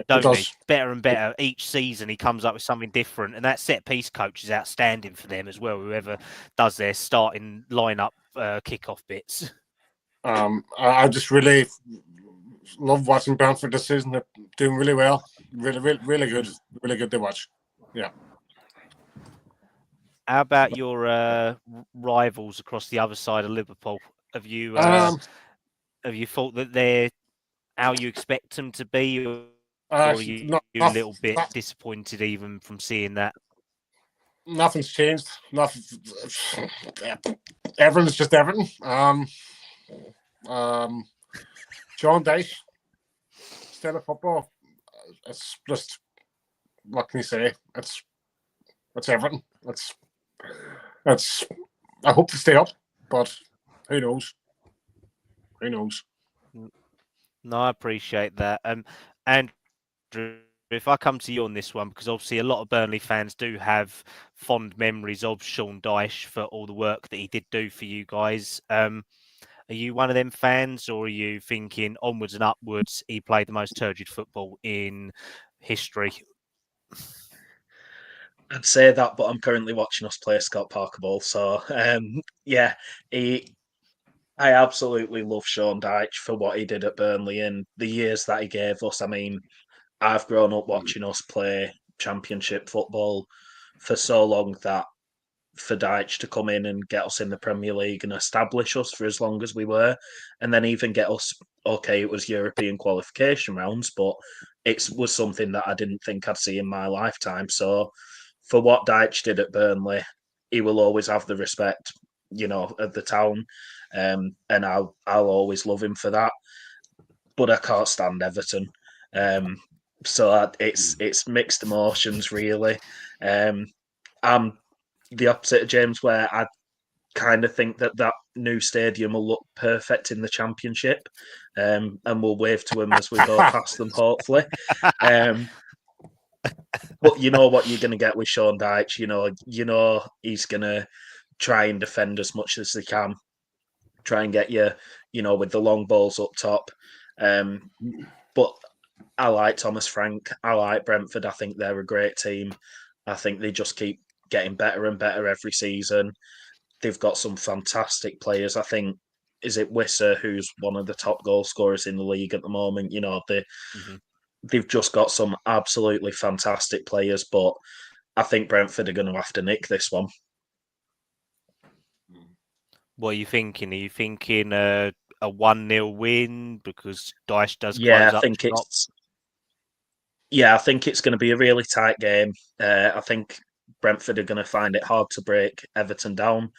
don't he? Better and better. Each season he comes up with something different. And that set-piece coach is outstanding for them as well, whoever does their starting lineup kickoff bits. I just really love watching Brentford this season. They're doing really well. Really good. Really good to watch. Yeah. How about your rivals across the other side of Liverpool? Have you thought that they're how you expect them to be, or are you a little bit disappointed even from seeing that? Nothing's changed. Nothing. Everton's just Everton. John Dyche, instead of football, it's just, what can you say? It's Everton. It's. I hope to stay up, but who knows? Who knows? No, I appreciate that. Andrew, if I come to you on this one, because obviously a lot of Burnley fans do have fond memories of Sean Dyche for all the work that he did do for you guys. Are you one of them fans, or are you thinking onwards and upwards? He played the most turgid football in history. I'd say that, but I'm currently watching us play Scott Parker Ball. So, yeah, I absolutely love Sean Dyche for what he did at Burnley and the years that he gave us. I mean, I've grown up watching us play Championship football for so long that for Dyche to come in and get us in the Premier League and establish us for as long as we were, and then even get us, okay, it was European qualification rounds, but it was something that I didn't think I'd see in my lifetime. So for what Dyche did at Burnley, he will always have the respect, of the town, and I'll always love him for that. But I can't stand Everton. So it's mixed emotions, really. I'm the opposite of James, where I kind of think that new stadium will look perfect in the Championship, and we'll wave to him as we go past them, hopefully. But you know what you're going to get with Sean Dyche. You know he's going to try and defend as much as he can, try and get you, with the long balls up top. But I like Thomas Frank. I like Brentford. I think they're a great team. I think they just keep getting better and better every season. They've got some fantastic players. I think, is it Wissa, who's one of the top goal scorers in the league at the moment? They've just got some absolutely fantastic players, but I think Brentford are going to have to nick this one. What are you thinking? Are you thinking a 1-0 win because Dyche does close I up think top? I think it's going to be a really tight game. I think Brentford are going to find it hard to break Everton down.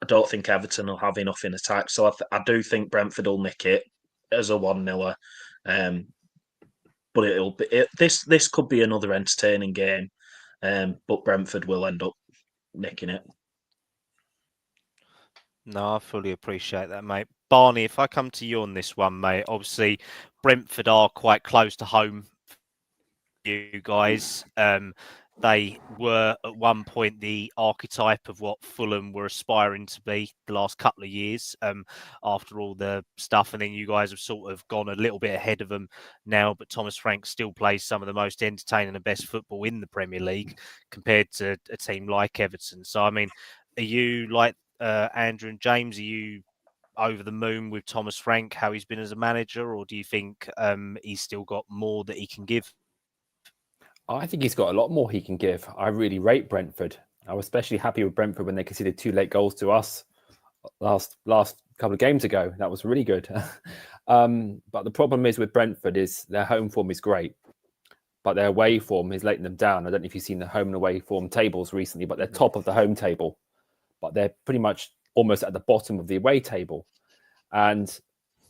I don't think Everton will have enough in attack, so I do think Brentford will nick it as a 1-0. But this could be another entertaining game, but Brentford will end up nicking it. No, I fully appreciate that, mate. Barney, if I come to you on this one, mate, obviously Brentford are quite close to home for you guys. they were at one point the archetype of what Fulham were aspiring to be the last couple of years, after all the stuff. And then you guys have sort of gone a little bit ahead of them now. But Thomas Frank still plays some of the most entertaining and best football in the Premier League compared to a team like Everton. So, I mean, are you like Andrew and James? Are you over the moon with Thomas Frank, how he's been as a manager, or do you think he's still got more that he can give? I think he's got a lot more he can give. I really rate Brentford. I was especially happy with Brentford when they conceded 2 late goals to us last couple of games ago. That was really good. But the problem is with Brentford is their home form is great, but their away form is letting them down. I don't know if you've seen the home and away form tables recently, but they're top of the home table, but they're pretty much almost at the bottom of the away table. And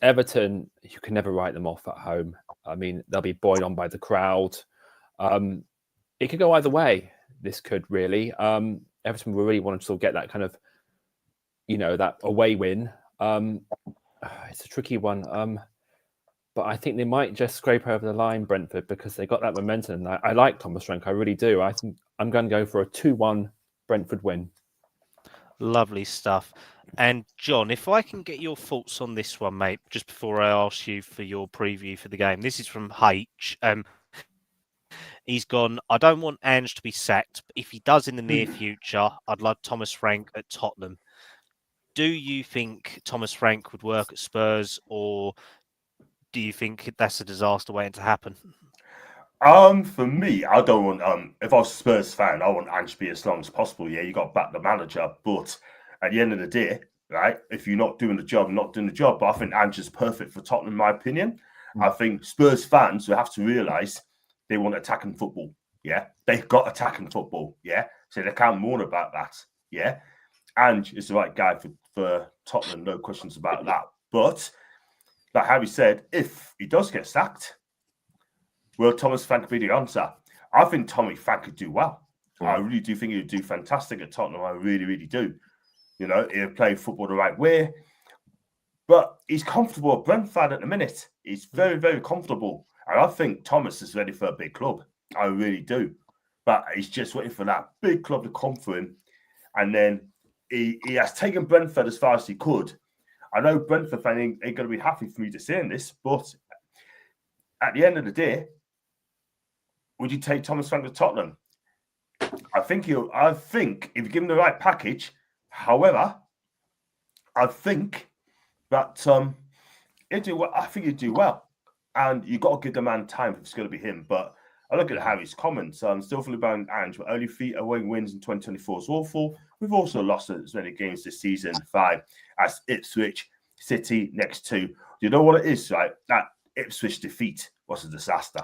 Everton, you can never write them off at home. I mean, they'll be buoyed on by the crowd. It could go either way. This could really. Everton will really want to sort of get that kind of, that away win. It's a tricky one. But I think they might just scrape over the line, Brentford, because they got that momentum. And I like Thomas Frank. I really do. I think I'm going to go for a 2-1 Brentford win. Lovely stuff. And John, if I can get your thoughts on this one, mate, just before I ask you for your preview for the game. This is from H. He's gone, I don't want Ange to be sacked, but if he does in the near future, I'd love Thomas Frank at Tottenham. Do you think Thomas Frank would work at Spurs, or do you think that's a disaster waiting to happen? For me, I don't want, if I was a Spurs fan, I want Ange to be as long as possible. Yeah, you got to back the manager, but at the end of the day, right, if you're not doing the job, not doing the job. But I think Ange is perfect for Tottenham, in my opinion. I think Spurs fans will have to realise they want attacking football. Yeah, they've got attacking football. Yeah, so they can't moan about that. Yeah, Ange is the right guy for Tottenham, no questions about that. But like Harry said, if he does get sacked, will Thomas Frank be the answer? I think Tommy Frank could do well. I really do think he would do fantastic at Tottenham. I really, really do. He'll play football the right way. But he's comfortable at Brentford at the minute. He's very, very comfortable. And I think Thomas is ready for a big club. I really do. But he's just waiting for that big club to come for him. And then he has taken Brentford as far as he could. I know Brentford fan ain't going to be happy for me to saying this, but at the end of the day, would you take Thomas Frank to Tottenham? I think if you give him the right package, however, I think that he'd do well. I think he'd do well. And you've got to give the man time if it's going to be him. But I look at Harry's comments. Still feeling about Ange, but only 3 away wins in 2024 is awful. We've also lost as many games this season, 5, as Ipswich, City next 2. You know what it is, right? That Ipswich defeat was a disaster.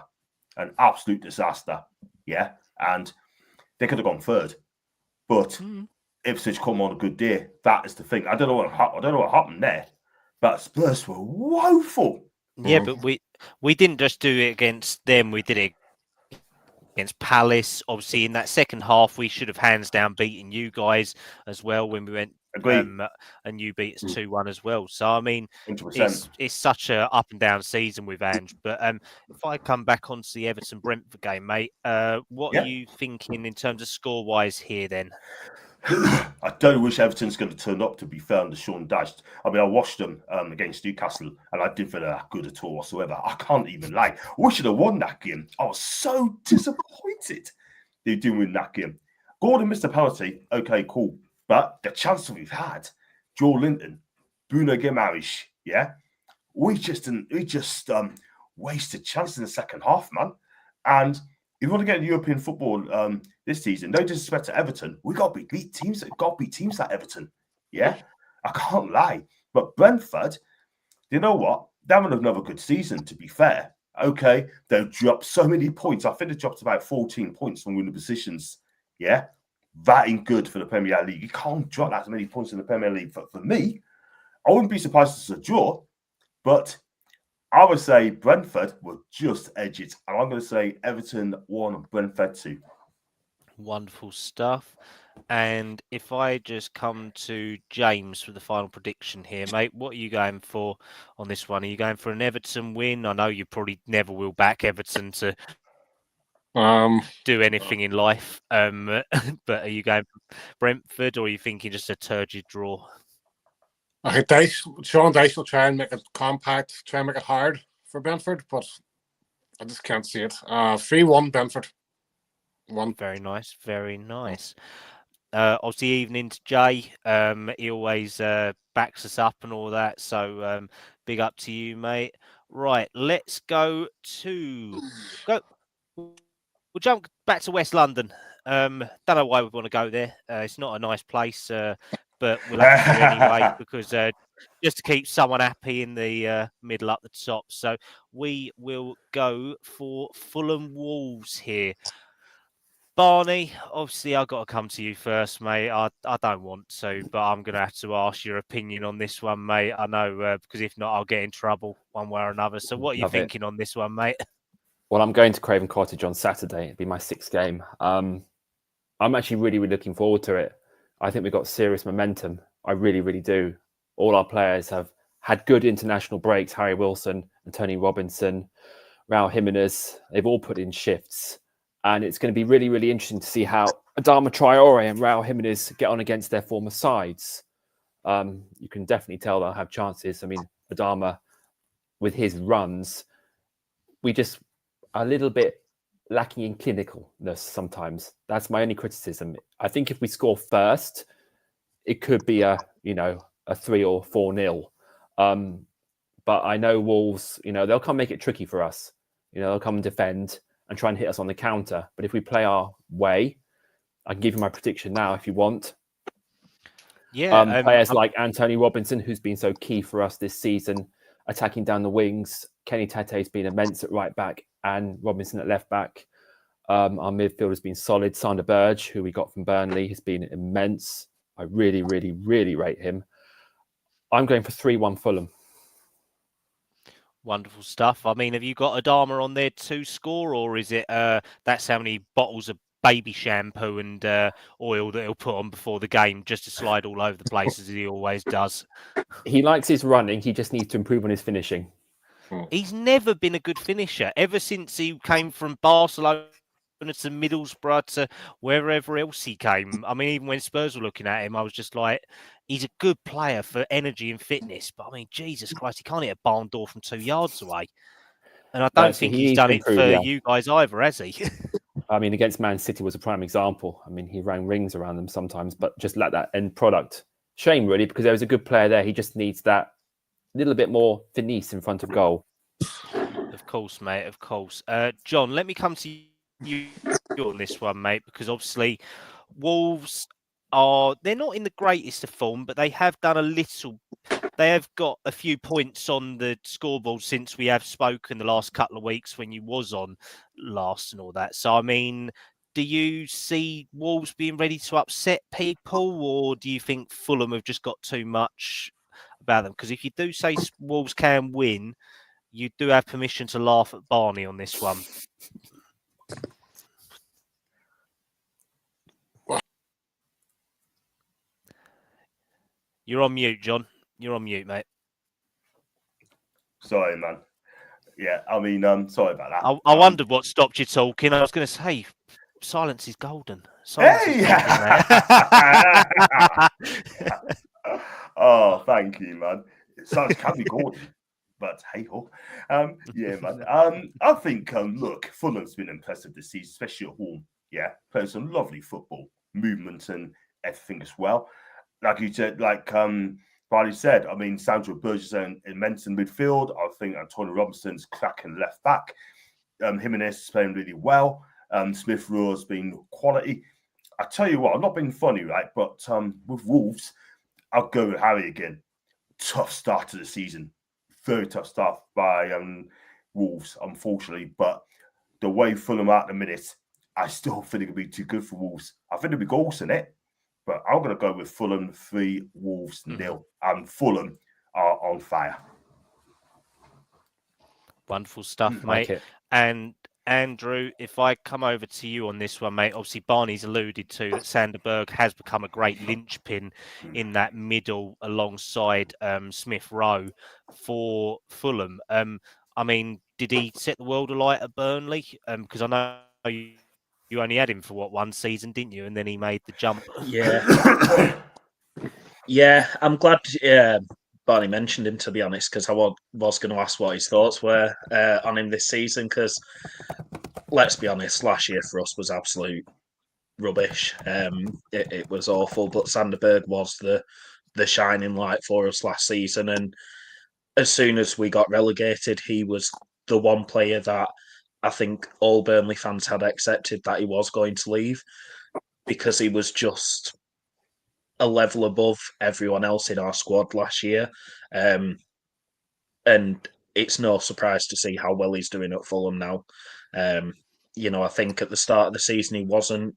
An absolute disaster. Yeah. And they could have gone third. But Ipswich come on a good day. That is the thing. I don't know what happened there. But Spurs were woeful. Yeah, but we didn't just do it against them. We did it against Palace. Obviously, in that second half, we should have hands down beaten you guys as well when we went. And you beat us 2-1 as well. So, I mean, it's such a up and down season with Ange. But if I come back onto the Everton-Brentford game, mate, what are you thinking in terms of score-wise here then? I don't wish Everton's going to turn up, to be fair, on the Sean Dyche. I mean, I watched them against Newcastle, and I didn't feel that good at all whatsoever. I can't even lie. We should have won that game. I was so disappointed they didn't win that game. Gordon missed a penalty. Okay, cool. But the chances we've had, Joe Linton, Bruno Guimaraes, yeah, we just wasted chances in the second half, man. And if you want to get European football this season, no disrespect to Everton, we got to beat teams. Got to beat teams like Everton. Yeah, I can't lie. But Brentford, you know what? They're having another good season. To be fair, okay, they've dropped so many points. I think they dropped about 14 points from winning positions. Yeah, that ain't good for the Premier League. You can't drop that many points in the Premier League. For me, I wouldn't be surprised if it's a draw, but I would say Brentford will just edge it. And I'm going to say Everton 1, Brentford 2. Wonderful stuff. And if I just come to James for the final prediction here, mate, what are you going for on this one? Are you going for an Everton win? I know you probably never will back Everton to do anything in life. But are you going for Brentford, or are you thinking just a turgid draw? I think Sean Dyche will try and make it compact, try and make it hard for Brentford, but I just can't see it. 3-1 Brentford. 1. Very nice, very nice. Obviously, evening to Jay. He always backs us up and all that. So big up to you, mate. Right, let's go. We'll jump back to West London. Don't know why we want to go there. It's not a nice place, but we'll have to anyway because just to keep someone happy in the middle up the top. So we will go for Fulham Wolves here. Barney, obviously I've got to come to you first, mate. I don't want to, but I'm going to have to ask your opinion on this one, mate. I know, because if not, I'll get in trouble one way or another. So what are you thinking on this one, mate? Well, I'm going to Craven Cottage on Saturday. It'll be my 6th game. I'm actually really, really looking forward to it. I think we've got serious momentum. I really, really do. All our players have had good international breaks. Harry Wilson and Tony Robinson, Raul Jimenez, they've all put in shifts. And it's going to be really, really interesting to see how Adama Traore and Raul Jimenez get on against their former sides. You can definitely tell they'll have chances. I mean, Adama, with his runs, we just a little bit lacking in clinicalness sometimes. That's my only criticism. I think if we score first, it could be a 3 or 4-0. But I know Wolves, they'll come make it tricky for us. They'll come and defend and try and hit us on the counter. But if we play our way, I can give you my prediction now if you want. Yeah, players like Anthony Robinson, who's been so key for us this season, attacking down the wings. Kenny Tete's been immense at right back and Robinson at left back. Our midfield has been solid. Sander Berge, who we got from Burnley, has been immense. I really, really, really rate him. I'm going for 3-1 Fulham. Wonderful stuff. I mean, have you got Adama on there to score, or is it that's how many bottles of baby shampoo and oil that he'll put on before the game just to slide all over the place as he always does? He likes his running. He just needs to improve on his finishing. He's never been a good finisher ever since he came from Barcelona to Middlesbrough to wherever else he came. I mean, even when Spurs were looking at him, I was just like, he's a good player for energy and fitness. But I mean, Jesus Christ, he can't hit a barn door from 2 yards away. And I don't think he's done it for you guys either, has he? I mean, against Man City was a prime example. I mean, he ran rings around them sometimes, but just lacked that end product. Shame, really, because there was a good player there. He just needs that little bit more finesse in front of goal. Of course, mate, of course. John, let me come to you on this one, mate, because obviously Wolves they're not in the greatest of form, but they have done a little. They have got a few points on the scoreboard since we have spoken the last couple of weeks when you was on last and all that. So, I mean, do you see Wolves being ready to upset people, or do you think Fulham have just got too much about them? Because if you do say Wolves can win, you do have permission to laugh at Barney on this one. You're on mute, John. You're on mute, mate. Sorry, man. Yeah, I mean, sorry about that. I wondered what stopped you talking. I was going to say, silence is golden. Silence is golden, oh, thank you, man. Silence can be golden, but hey ho. Yeah, man. I think, look, Fulham's been impressive this season, especially at home. Yeah, playing some lovely football, movement and everything as well. Like you said, Barney said, I mean, Sandro Burgess is immense in midfield. I think Antonio Robinson's cracking left back. Jimenez is playing really well. Smith Rowe's been quality. I tell you what, I'm not being funny, right? But with Wolves, I'll go with Harry again. Tough start to the season. Very tough start by Wolves, unfortunately. But the way Fulham are at the minute, I still think it'll be too good for Wolves. I think there'll be goals in it. But I'm going to go with Fulham 3, Wolves 0. And Fulham are on fire. Wonderful stuff, mate. And Andrew, if I come over to you on this one, mate, obviously Barney's alluded to that Sander Berge has become a great linchpin in that middle alongside Smith Rowe for Fulham. I mean, did he set the world alight at Burnley? Because I know you only had him for one season, didn't you? And then he made the jump. Yeah. Yeah, I'm glad Barney mentioned him, to be honest, because I was going to ask what his thoughts were on him this season, because let's be honest, last year for us was absolute rubbish. It was awful, but Sanderberg was the shining light for us last season, and as soon as we got relegated, he was the one player that I think all Burnley fans had accepted that he was going to leave, because he was just a level above everyone else in our squad last year. And it's no surprise to see how well he's doing at Fulham now. I think at the start of the season he wasn't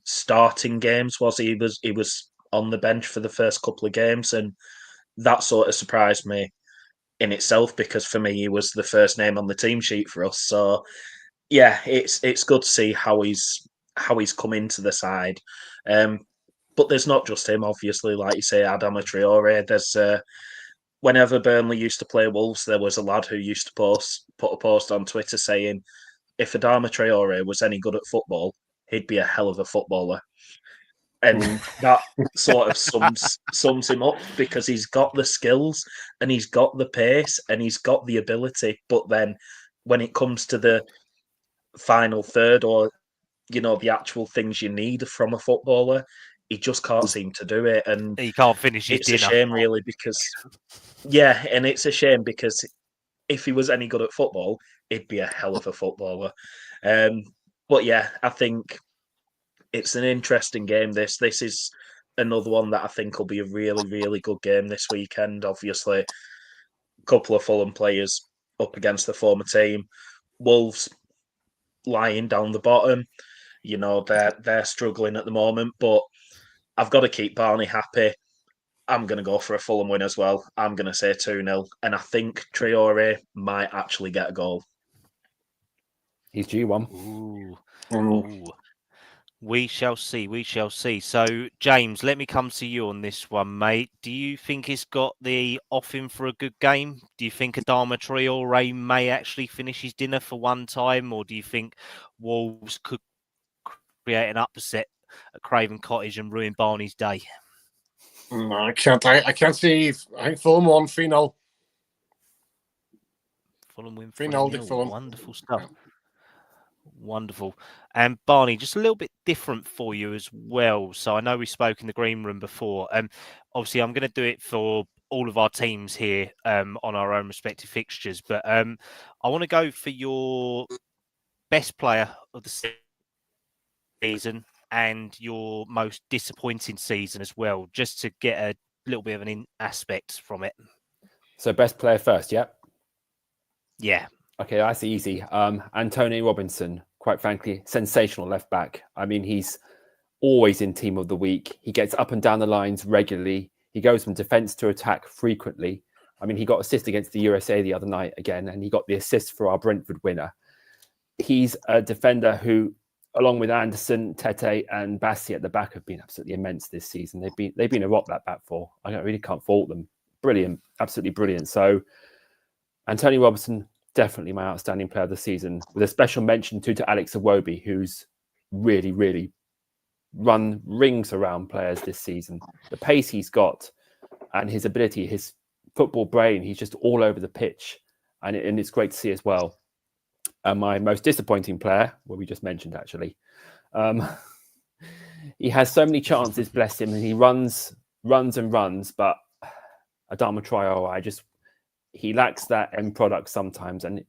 starting games, was he? He was on the bench for the first couple of games, and that sort of surprised me in itself, because for me he was the first name on the team sheet for us. So yeah, it's good to see how he's come into the side. But there's not just him, obviously. Like you say, Adama Traore. There's whenever Burnley used to play Wolves, there was a lad who used to put a post on Twitter saying, if Adama Traore was any good at football, he'd be a hell of a footballer. And that sort of sums him up, because he's got the skills and he's got the pace and he's got the ability. But then when it comes to the final third, or the actual things you need from a footballer, he just can't seem to do it, and he can't finish his it's dinner. a shame, really, because and it's a shame, because if he was any good at football, he'd be a hell of a footballer. But yeah, I think it's an interesting game. This is another one that I think will be a really, really good game this weekend. Obviously, a couple of Fulham players up against the former team. Wolves lying down the bottom. They're struggling at the moment, but I've got to keep Barney happy. I'm going to go for a Fulham win as well. I'm going to say 2-0. And I think Traore might actually get a goal. He's due one. Ooh. We shall see. We shall see. So, James, let me come to you on this one, mate. Do you think it's got the offing for a good game? Do you think Adama Traore may actually finish his dinner for one time? Or do you think Wolves could create an upset at Craven Cottage and ruin Barney's day? No, I can't. I can't see. I think Fulham won 3-0. Fulham win 3-0. Fulham. Wonderful stuff. Yeah. Wonderful. And Barney, just a little bit different for you as well. So I know we spoke in the green room before. Obviously, I'm going to do it for all of our teams here on our own respective fixtures. But I want to go for your best player of the season and your most disappointing season as well, just to get a little bit of an aspect from it. So best player first, yeah? Yeah. Okay, that's easy. Antonio Robinson, quite frankly, sensational left back. I mean, he's always in team of the week. He gets up and down the lines regularly. He goes from defence to attack frequently. I mean, he got assist against the USA the other night again, and he got the assist for our Brentford winner. He's a defender who, along with Anderson, Tete, and Bassi at the back, have been absolutely immense this season. They've been a rock, that back four. I really can't fault them. Brilliant, absolutely brilliant. So, Antonio Robinson, definitely my outstanding player of the season, with a special mention to Alex Iwobi, who's really, really run rings around players this season. The pace he's got and his ability, his football brain, he's just all over the pitch. And it's great to see as well. And my most disappointing player, well, we just mentioned actually, he has so many chances, bless him, and he runs, but Adama Traore, he lacks that end product sometimes. And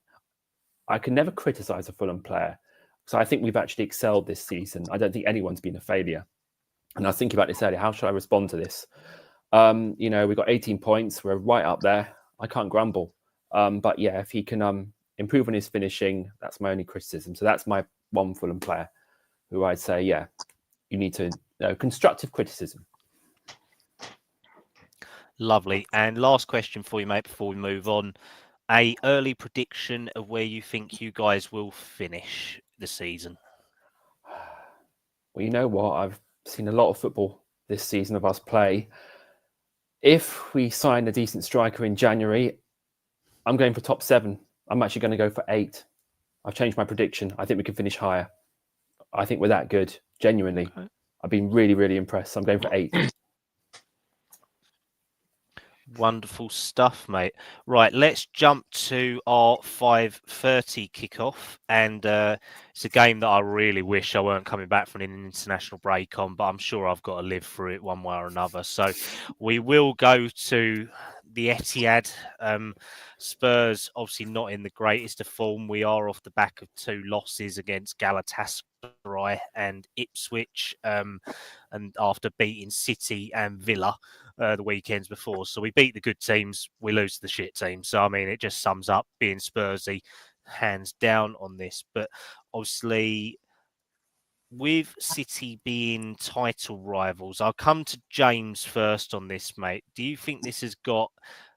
I can never criticize a Fulham player. So I think we've actually excelled this season. I don't think anyone's been a failure. And I was thinking about this earlier. How should I respond to this? We've got 18 points. We're right up there. I can't grumble. But yeah, if he can improve on his finishing, that's my only criticism. So that's my one Fulham player who I'd say, yeah, you need to constructive criticism. Lovely. And last question for you, mate, before we move on. A early prediction of where you think you guys will finish the season? Well, you know what? I've seen a lot of football this season of us play. If we sign a decent striker in January, I'm going for top 7. I'm actually going to go for 8. I've changed my prediction. I think we can finish higher. I think we're that good. Genuinely, Okay. I've been really, really impressed. I'm going for 8. Wonderful stuff, mate. Right, let's jump to our 5:30 kickoff, and it's a game that I really wish I weren't coming back from an international break on, but I'm sure I've got to live through it one way or another. So we will go to the Etihad. Spurs obviously not in the greatest of form. We are off the back of 2 losses against Galatasaray and Ipswich, and after beating City and Villa the weekends before. So we beat the good teams, we lose to the shit teams. So, I mean, it just sums up being Spursy hands down on this. But obviously, with City being title rivals, I'll come to James first on this, mate. Do you think this has got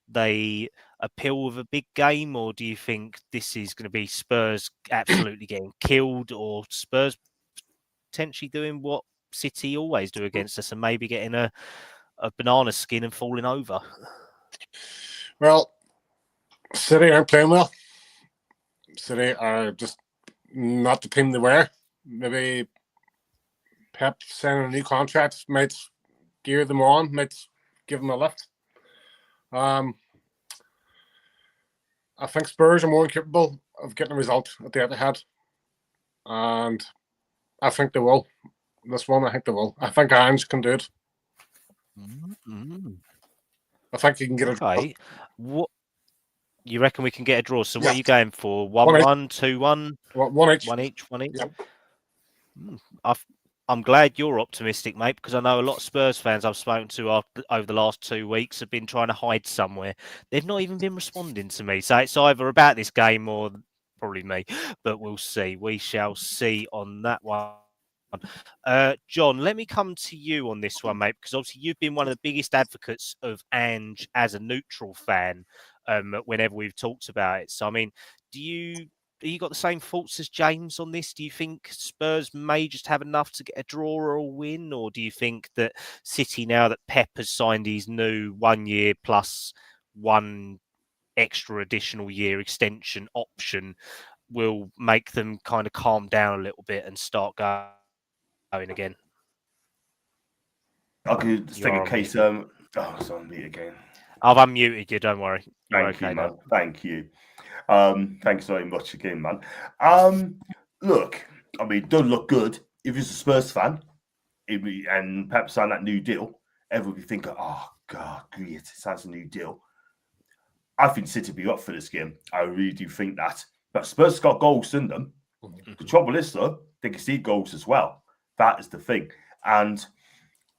the appeal of a big game, or do you think this is going to be Spurs absolutely getting killed, or Spurs potentially doing what City always do against us and maybe getting a banana skin and falling over? Well, City aren't playing well. City are just not the team they were. Maybe Pep signing a new contract might gear them on, might give them a lift. I think Spurs are more capable of getting a result at the Etihad, and I think they will. This one, I think they will. I think Ange can do it. Mm-hmm. I think he can get it. Okay. What you reckon we can get a draw? So what Yeah. are you going for? 1-1, 2-1? One each. One each? Yep. I'm glad you're optimistic, mate, because I know a lot of Spurs fans I've spoken to over the last 2 weeks have been trying to hide somewhere. They've not even been responding to me. So it's either about this game or probably me, but we'll see. We shall see on that one. John, let me come to you on this one, mate, because obviously you've been one of the biggest advocates of Ange as a neutral fan whenever we've talked about it. So, I mean, have you got the same thoughts as James on this? Do you think Spurs may just have enough to get a draw or a win? Or do you think that City, now that Pep has signed his new 1 year plus 1 extra additional year extension option, will make them kind of calm down a little bit and start going again? I could just take You're a on case. mute. It's on me again. I've unmuted you, don't worry. You're Thank okay you, now. man. Thank you. Thanks very much again, man. Look, I mean, it doesn't look good. If you're a Spurs fan and Pep signed that new deal, everyone would be thinking, oh, God, great, it sounds a new deal. I think City will be up for this game. I really do think that. But Spurs got goals in them. Mm-hmm. The trouble is, though, they can see goals as well. That is the thing. And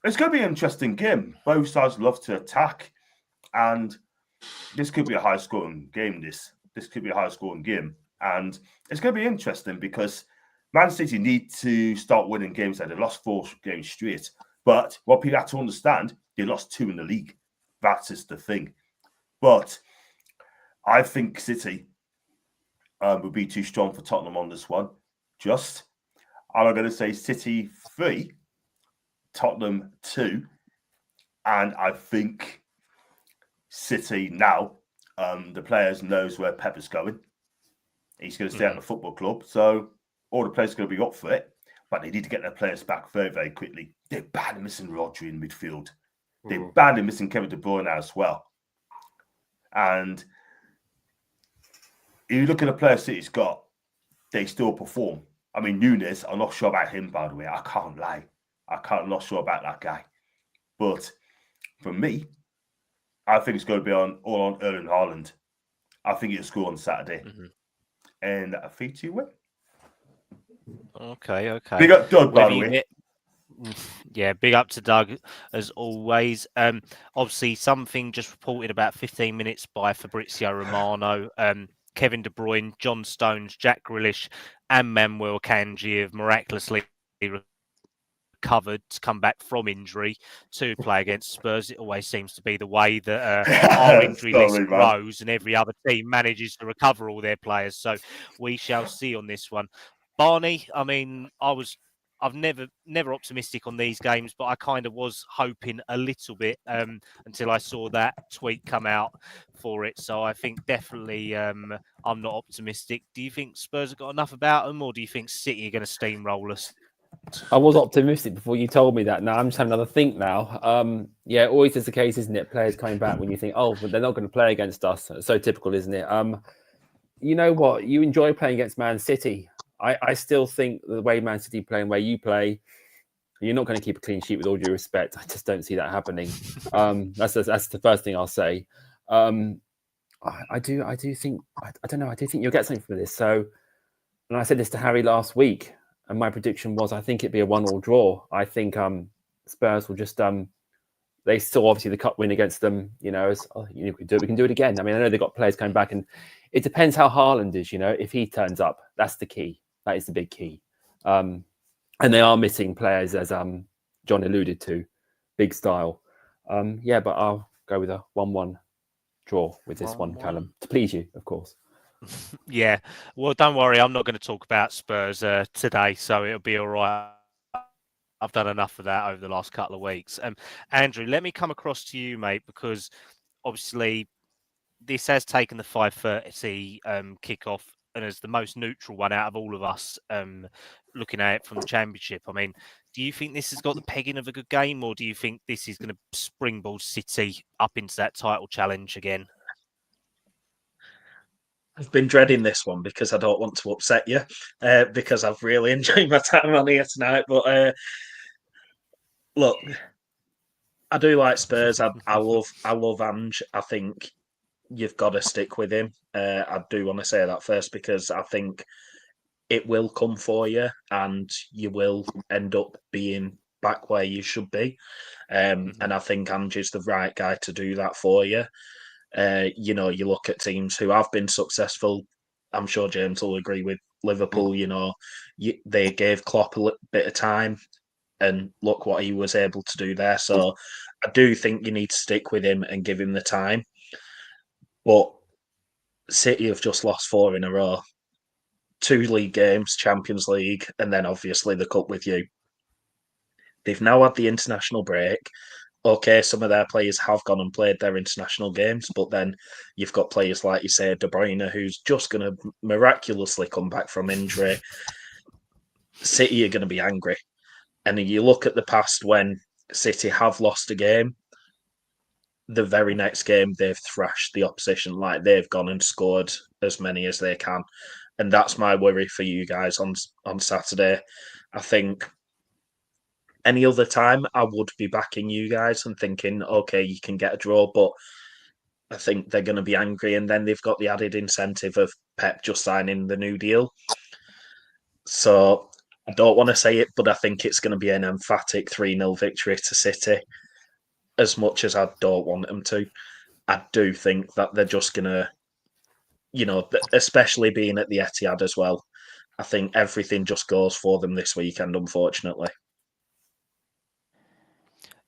it's going to be an interesting game. Both sides love to attack. And this could be a high-scoring game, This could be a high-scoring game. And it's going to be interesting because Man City need to start winning games. They lost 4 games straight. But what people have to understand, they lost 2 in the league. That is the thing. But I think City will be too strong for Tottenham on this one. I'm going to say City 3, Tottenham 2. And I think City now, the players knows where Pep is going. He's going to stay at the football club. So all the players are going to be up for it. But they need to get their players back very, very quickly. They're badly missing Rodri in midfield. They're badly missing Kevin De Bruyne as well. And if you look at the players City's got, they still perform. I mean, Nunes, I'm not sure about him, by the way. I can't lie. I'm not sure about that guy. But for me, I think it's going to be all on Erling Haaland. I think he'll score on Saturday. And a 3-2 win. Okay. Big up Doug, by the way. Yeah, big up to Doug, as always. Obviously, something just reported about 15 minutes by Fabrizio Romano. Kevin De Bruyne, John Stones, Jack Grealish, and Manuel Kanji have miraculously recovered to come back from injury to play against Spurs. It always seems to be the way that our injury list grows and every other team manages to recover all their players. So we shall see on this one. Barney, I mean, I've never optimistic on these games, but I kind of was hoping a little bit until I saw that tweet come out for it. So I think definitely I'm not optimistic. Do you think Spurs have got enough about them, or do you think City are going to steamroll us? I was optimistic before you told me that. Now I'm just having another think now. Yeah, always is the case, isn't it? Players coming back when you think, oh, but they're not going to play against us. It's so typical, isn't it? You know what? You enjoy playing against Man City. I still think the way Man City play and where you play, you're not going to keep a clean sheet with all due respect. I just don't see that happening. That's the first thing I'll say. I do think, I don't know, I do think you'll get something from this. So, and I said this to Harry last week, and my prediction was I think it'd be a 1-1 draw. I think Spurs will just they saw obviously the cup win against them, as we can do it again. I mean, I know they've got players coming back, and it depends how Haaland is, if he turns up. That's the key. That is the big key. And they are missing players, as John alluded to, big style. But I'll go with a 1-1 draw with this one, Callum, to please you, of course. Yeah, well, don't worry, I'm not going to talk about Spurs today, so it'll be all right. I've done enough of that over the last couple of weeks. Andrew, let me come across to you, mate, because obviously this has taken the 5:30 kickoff, and as the most neutral one out of all of us looking at it from the Championship. I mean, do you think this has got the pegging of a good game, or do you think this is going to springboard City up into that title challenge again? I've been dreading this one because I don't want to upset you, because I've really enjoyed my time on here tonight. But look, I do like Spurs. I love Ange. I think you've got to stick with him. I do want to say that first because I think it will come for you, and you will end up being back where you should be. And I think Ange is the right guy to do that for you. You look at teams who have been successful. I'm sure James will agree with Liverpool. They gave Klopp a bit of time, and look what he was able to do there. So I do think you need to stick with him and give him the time. But City have just lost 4 in a row. 2 league games, Champions League, and then obviously the Cup with you. They've now had the international break. Okay, some of their players have gone and played their international games, but then you've got players like you say, De Bruyne, who's just going to miraculously come back from injury. City are going to be angry. And you look at the past when City have lost a game, the very next game they've thrashed the opposition, like they've gone and scored as many as they can. And that's my worry for you guys on Saturday. I think any other time, I would be backing you guys and thinking, okay, you can get a draw, but I think they're going to be angry. And then they've got the added incentive of Pep just signing the new deal. So I don't want to say it, but I think it's going to be an emphatic 3-0 victory to City. As much as I don't want them to, I do think that they're just going to, especially being at the Etihad as well, I think everything just goes for them this weekend, unfortunately.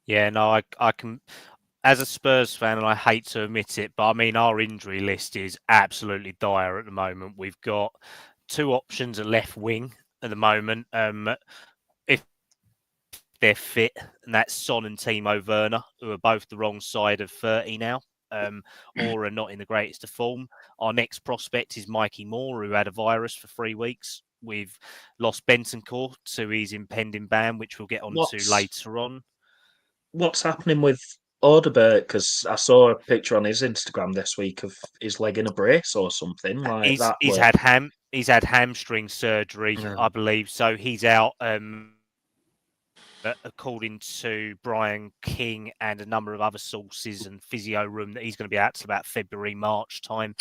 Yeah, no, I can, as a Spurs fan, and I hate to admit it, but I mean, our injury list is absolutely dire at the moment. We've got 2 options at left wing at the moment. If they're fit, and that's Son and Timo Werner, who are both the wrong side of 30 now, or are not in the greatest of form. Our next prospect is Mikey Moore, who had a virus for 3 weeks. We've lost Bentancur to his impending ban, which we'll get on to later on. What's happening with Odeberg? Because I saw a picture on his Instagram this week of his leg in a brace or something like that. He's had hamstring surgery, I believe. So he's out. According to Brian King and a number of other sources and Physio Room, that he's going to be out to about February, March time.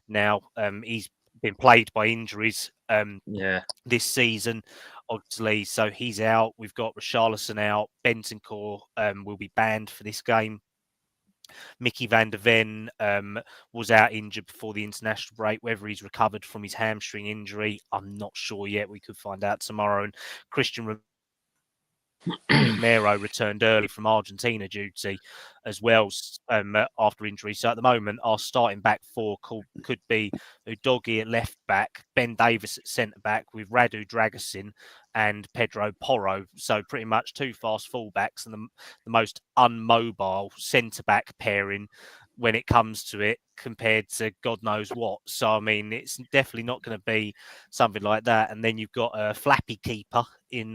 Now, he's been plagued by injuries this season, obviously, so he's out. We've got Richarlison out. Bentancur will be banned for this game. Mickey van der Ven was out injured before the international break. Whether he's recovered from his hamstring injury, I'm not sure yet. We could find out tomorrow. And Christian Romero returned early from Argentina duty as well after injury. So at the moment, our starting back 4 could be Udogie at left back, Ben Davis at centre back with Radu Dragusin and Pedro Porro. So pretty much 2 fast fullbacks and the most unmobile centre back pairing when it comes to it compared to God knows what. So, I mean, it's definitely not going to be something like that. And then you've got a flappy keeper in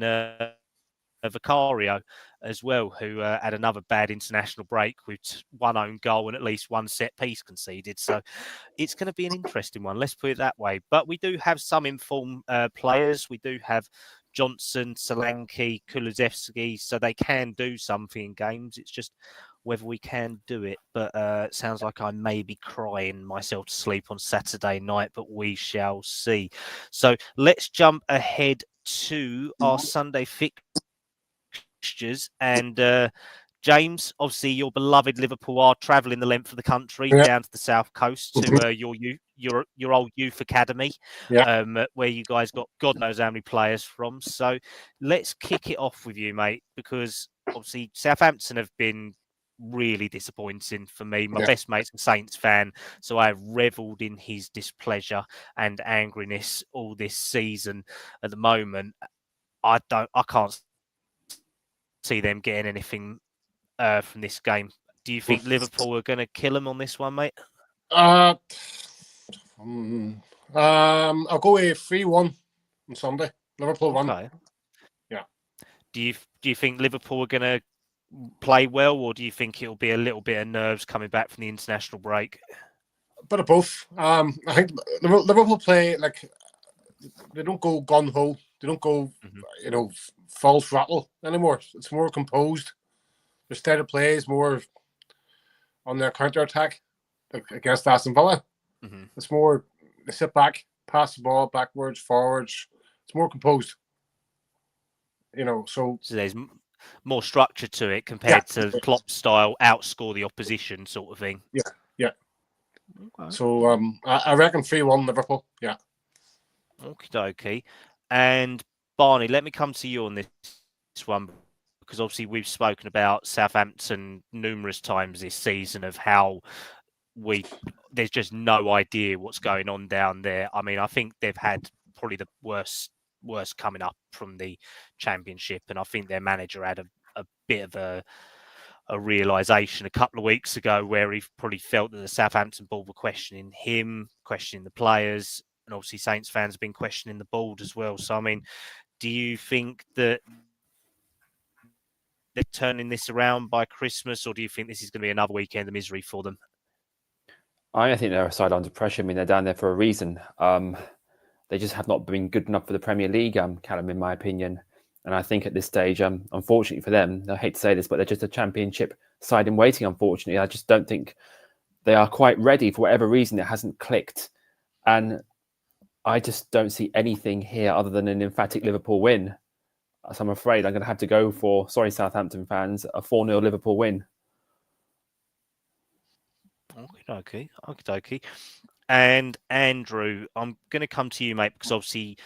Vicario as well, who had another bad international break with one own goal and at least one set piece conceded. So it's going to be an interesting one, let's put it that way. But we do have some informed players. We do have Johnson, Solanke, Kulusevski, so they can do something in games. It's just whether we can do it. But it sounds like I may be crying myself to sleep on Saturday night, but we shall see. So let's jump ahead to our Sunday fixtures. And James, obviously your beloved Liverpool are travelling the length of the country down to the south coast to your old youth academy, where you guys got God knows how many players from. So let's kick it off with you, mate, because obviously Southampton have been really disappointing for me. My best mate's a Saints fan, so I have revelled in his displeasure and angriness all this season. At the moment, I can't see them getting anything from this game. Do you think Liverpool are going to kill them on this one, mate? I'll go with 3-1 on Sunday. Liverpool won. Okay. Yeah. Do you think Liverpool are going to play well, or do you think it'll be a little bit of nerves coming back from the international break? A bit of both. I think Liverpool play like they don't go gun ho. They don't go, full throttle anymore. It's more composed. Their style of play is more on their counter attack against Aston Villa. It's more they sit back, pass the ball backwards, forwards. It's more composed. So there's more structure to it compared to Klopp's style, outscore the opposition sort of thing. Yeah. Okay. So I reckon 3-1 Liverpool. Yeah. Okie dokie. And Barney, let me come to you on this one, because obviously we've spoken about Southampton numerous times this season of how there's just no idea what's going on down there. I mean, I think they've had probably the worst coming up from the Championship, and I think their manager had a bit of a realisation a couple of weeks ago where he probably felt that the Southampton board were questioning him, questioning the players, and obviously Saints fans have been questioning the board as well. So, I mean, do you think that they're turning this around by Christmas, or do you think this is going to be another weekend of misery for them? I think they're a side under pressure. I mean, they're down there for a reason. They just have not been good enough for the Premier League, Callum, in my opinion. And I think at this stage, unfortunately for them, I hate to say this, but they're just a Championship side in waiting, unfortunately. I just don't think they are quite ready. For whatever reason, it hasn't clicked. And I just don't see anything here other than an emphatic Liverpool win. So I'm afraid I'm going to have to go for, sorry, Southampton fans, a 4-0 Liverpool win. Okay. And Andrew, I'm going to come to you, mate, because obviously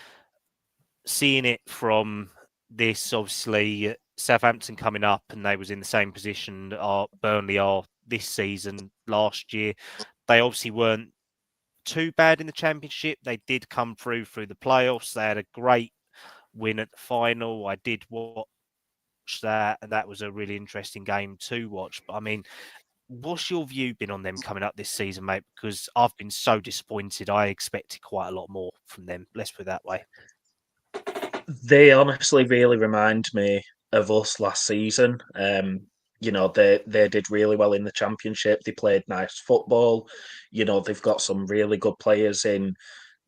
seeing it from this, obviously Southampton coming up, and they was in the same position Burnley are this season. Last year, they obviously weren't too bad in the Championship. They did come through the playoffs. They had a great win at the final. I did watch that, and that was a really interesting game to watch. But I mean, what's your view been on them coming up this season, mate? Because I've been so disappointed. I expected quite a lot more from them. Let's put it that way. They honestly really remind me of us last season. They did really well in the Championship. They played nice football. They've got some really good players in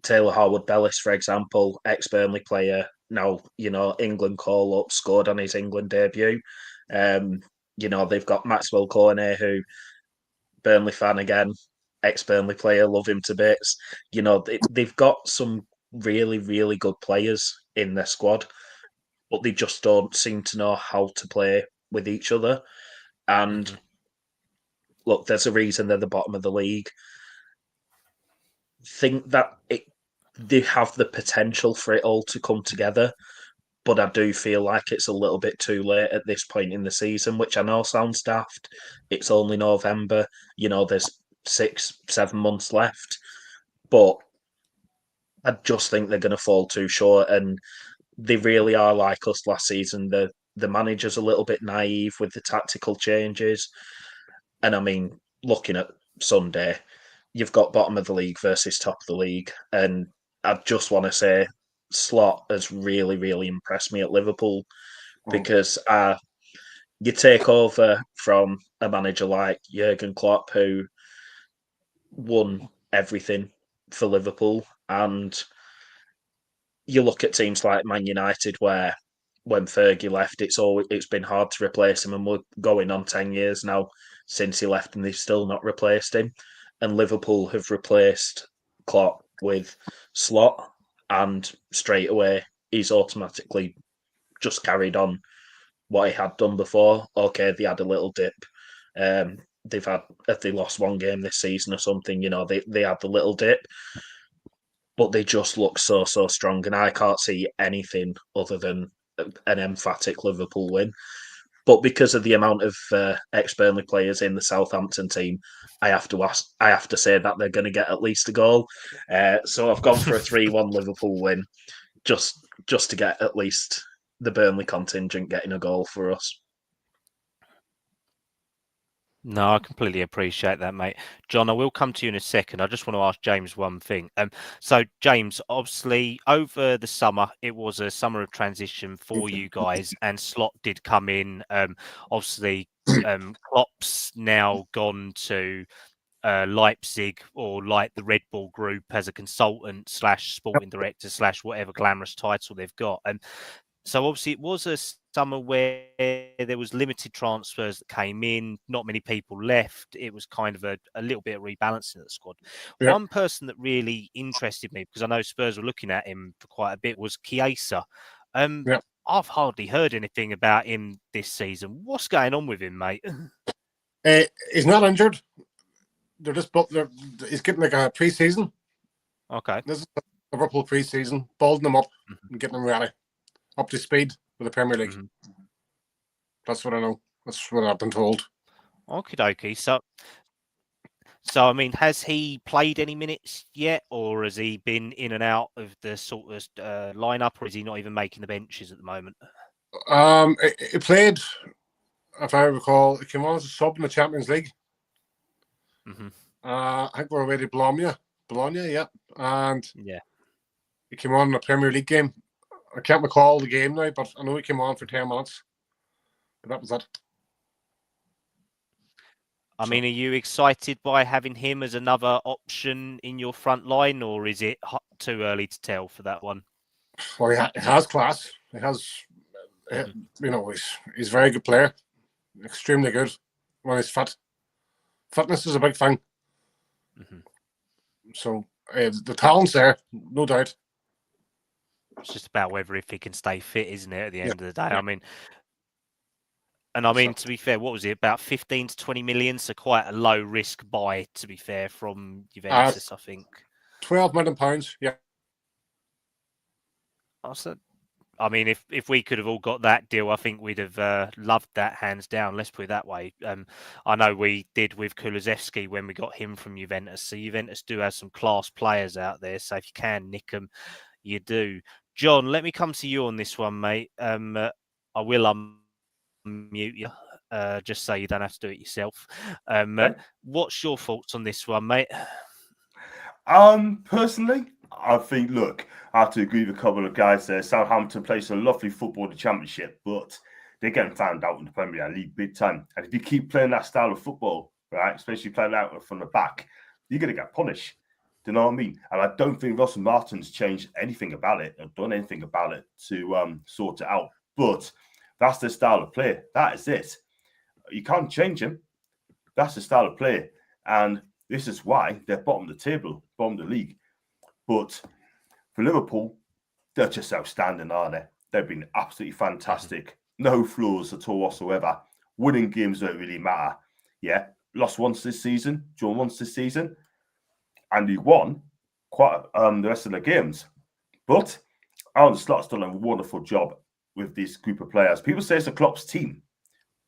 Taylor Howard-Bellis, for example, ex-Burnley player. Now, England call-up, scored on his England debut. They've got Maxwell Cornet, who, Burnley fan again, ex-Burnley player, love him to bits. They've got some really, really good players in their squad, but they just don't seem to know how to play with each other. And look, there's a reason they're the bottom of the league. Think that they have the potential for it all to come together, but I do feel like it's a little bit too late at this point in the season, which I know sounds daft. It's only November, there's 6-7 months left, but I just think they're going to fall too short, and they really are like us last season. The manager's a little bit naive with the tactical changes, and I mean, looking at Sunday, you've got bottom of the league versus top of the league, and I just want to say Slot has really, really impressed me at Liverpool because you take over from a manager like Jurgen Klopp, who won everything for Liverpool, and you look at teams like Man United, where when Fergie left, it's been hard to replace him, and we're going on 10 years now since he left, and they've still not replaced him. And Liverpool have replaced Klopp with Slot, and straight away he's automatically just carried on what he had done before. Okay, they had a little dip. If they lost one game this season or something, they had the little dip, but they just look so strong, and I can't see anything other than an emphatic Liverpool win. But because of the amount of ex-Burnley players in the Southampton team, I have to say that they're going to get at least a goal. So I've gone for a 3-1 Liverpool win, just to get at least the Burnley contingent getting a goal for us. No, I completely appreciate that, mate. John, I will come to you in a second. I just want to ask James one thing. So, James, obviously, over the summer, it was a summer of transition for you guys, and Slot did come in. Obviously, Klopp's now gone to Leipzig, or like the Red Bull Group, as a consultant / sporting director / whatever glamorous title they've got. And so obviously it was a summer where there was limited transfers that came in, not many people left. It was kind of a little bit of rebalancing of the squad. Yeah. One person that really interested me, because I know Spurs were looking at him for quite a bit, was Chiesa. I've hardly heard anything about him this season. What's going on with him, mate? He's not injured. He's getting like a pre-season. Okay. This is a Liverpool pre-season, building him up and getting him ready, up to speed with the Premier League. That's what I know. That's what I've been told. Okie dokie. So I mean, has he played any minutes yet, or has he been in and out of the sort of lineup, or is he not even making the benches at the moment? He played, if I recall, he came on as a sub in the Champions League. I think we're away to Bologna, yeah. And he came on in a Premier League game. I can't recall the game now, but I know he came on for 10 minutes. But that was it. I mean, are you excited by having him as another option in your front line, or is it too early to tell for that one? Well, he has class. He has, he's a very good player. Extremely good when he's fit. Fitness is a big thing. So the talent's there, no doubt. It's just about whether if he can stay fit, isn't it, at the end of the day? I mean, to be fair, what was it, about 15 to 20 million? So quite a low risk buy, to be fair, from Juventus, I think. £12 million, yeah. I mean, if we could have all got that deal, I think we'd have loved that hands down. Let's put it that way. I know we did with Kulusevski when we got him from Juventus. So Juventus do have some class players out there. So if you can nick them, you do. John, let me come to you on this one, mate. I will unmute you, just so you don't have to do it yourself. What's your thoughts on this one, mate? Personally, I think, look, I have to agree with a couple of guys there. Southampton plays a lovely football in the Championship, but they're getting found out in the Premier League big time. And if you keep playing that style of football, right, especially playing out from the back, you're going to get punished. Do you know what I mean? And I don't think Russell Martin's changed anything about it or done anything about it to sort it out. But that's the style of play. That is it. You can't change him. That's the style of play. And this is why they're bottom of the table, bottom of the league. But for Liverpool, they're just outstanding, aren't they? They've been absolutely fantastic. No flaws at all whatsoever. Winning games don't really matter. Yeah, lost once this season, drawn once this season, and he won quite the rest of the games. But Arne Slot's done a wonderful job with this group of players. People say it's a Klopp's team,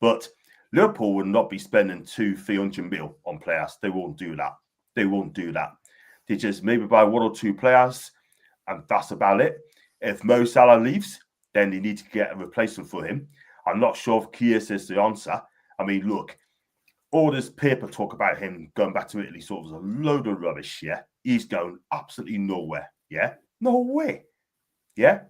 but Liverpool would not be spending 200-300 mil on players. They won't do that. They won't do that. They just maybe buy one or two players, and that's about it. If Mo Salah leaves, then they need to get a replacement for him. I'm not sure if Chiesa is the answer. I mean, look, all this paper talk about him going back to Italy sort of was a load of rubbish, yeah? He's going absolutely nowhere, yeah? No way, yeah?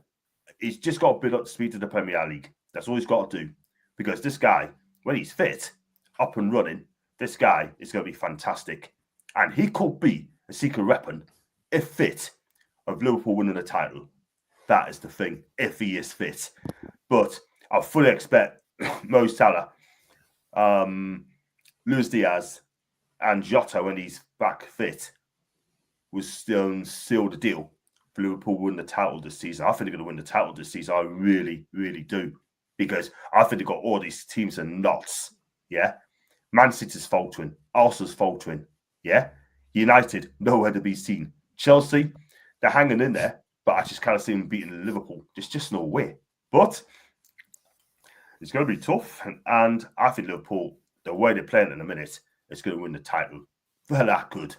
He's just got to build up the speed to the Premier League. That's all he's got to do. Because this guy, when he's fit, up and running, this guy is going to be fantastic. And he could be a secret weapon, if fit, of Liverpool winning the title. That is the thing, if he is fit. But I fully expect Mo Salah, Luis Diaz, and Jota, when he's back fit, will still seal the deal for Liverpool win the title this season. I think they're going to win the title this season. I really, really do. Because I think they've got all these teams in knots. Yeah. Man City's faltering. Arsenal's faltering. Yeah. United, nowhere to be seen. Chelsea, they're hanging in there, but I just kind of see them beating Liverpool. There's just no way. But it's going to be tough. And I think Liverpool, the way they're playing in a minute, is going to win the title. Well, that good.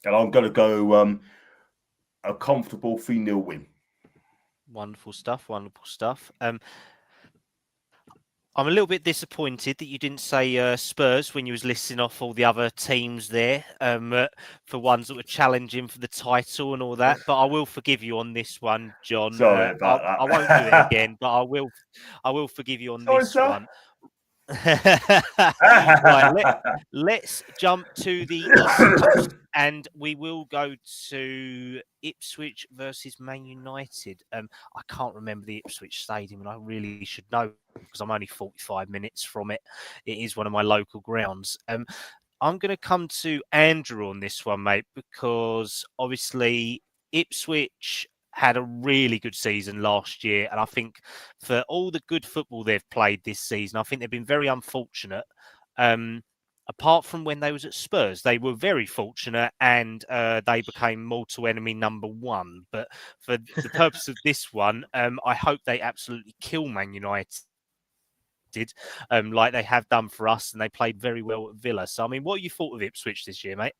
And I'm going to go a comfortable 3-0 win. Wonderful stuff. Wonderful stuff. I'm a little bit disappointed that you didn't say Spurs when you was listing off all the other teams there for ones that were challenging for the title and all that. But I will forgive you on this one, John. Sorry about that. I won't do it again, but I will forgive you on this one. Right, let's jump to the East Coast and we will go to Ipswich versus Man United. I can't remember the Ipswich Stadium and I really should know because I'm only 45 minutes from it. It is one of my local grounds. I'm going to come to Andrew on this one, mate, because obviously Ipswich had a really good season last year. And I think for all the good football they've played this season, I think they've been very unfortunate. Apart from when they was at Spurs, they were very fortunate and they became mortal enemy number one. But for the purpose of this one, I hope they absolutely kill Man United. Like they have done for us, and they played very well at Villa. So, I mean, what you thought of Ipswich this year, mate?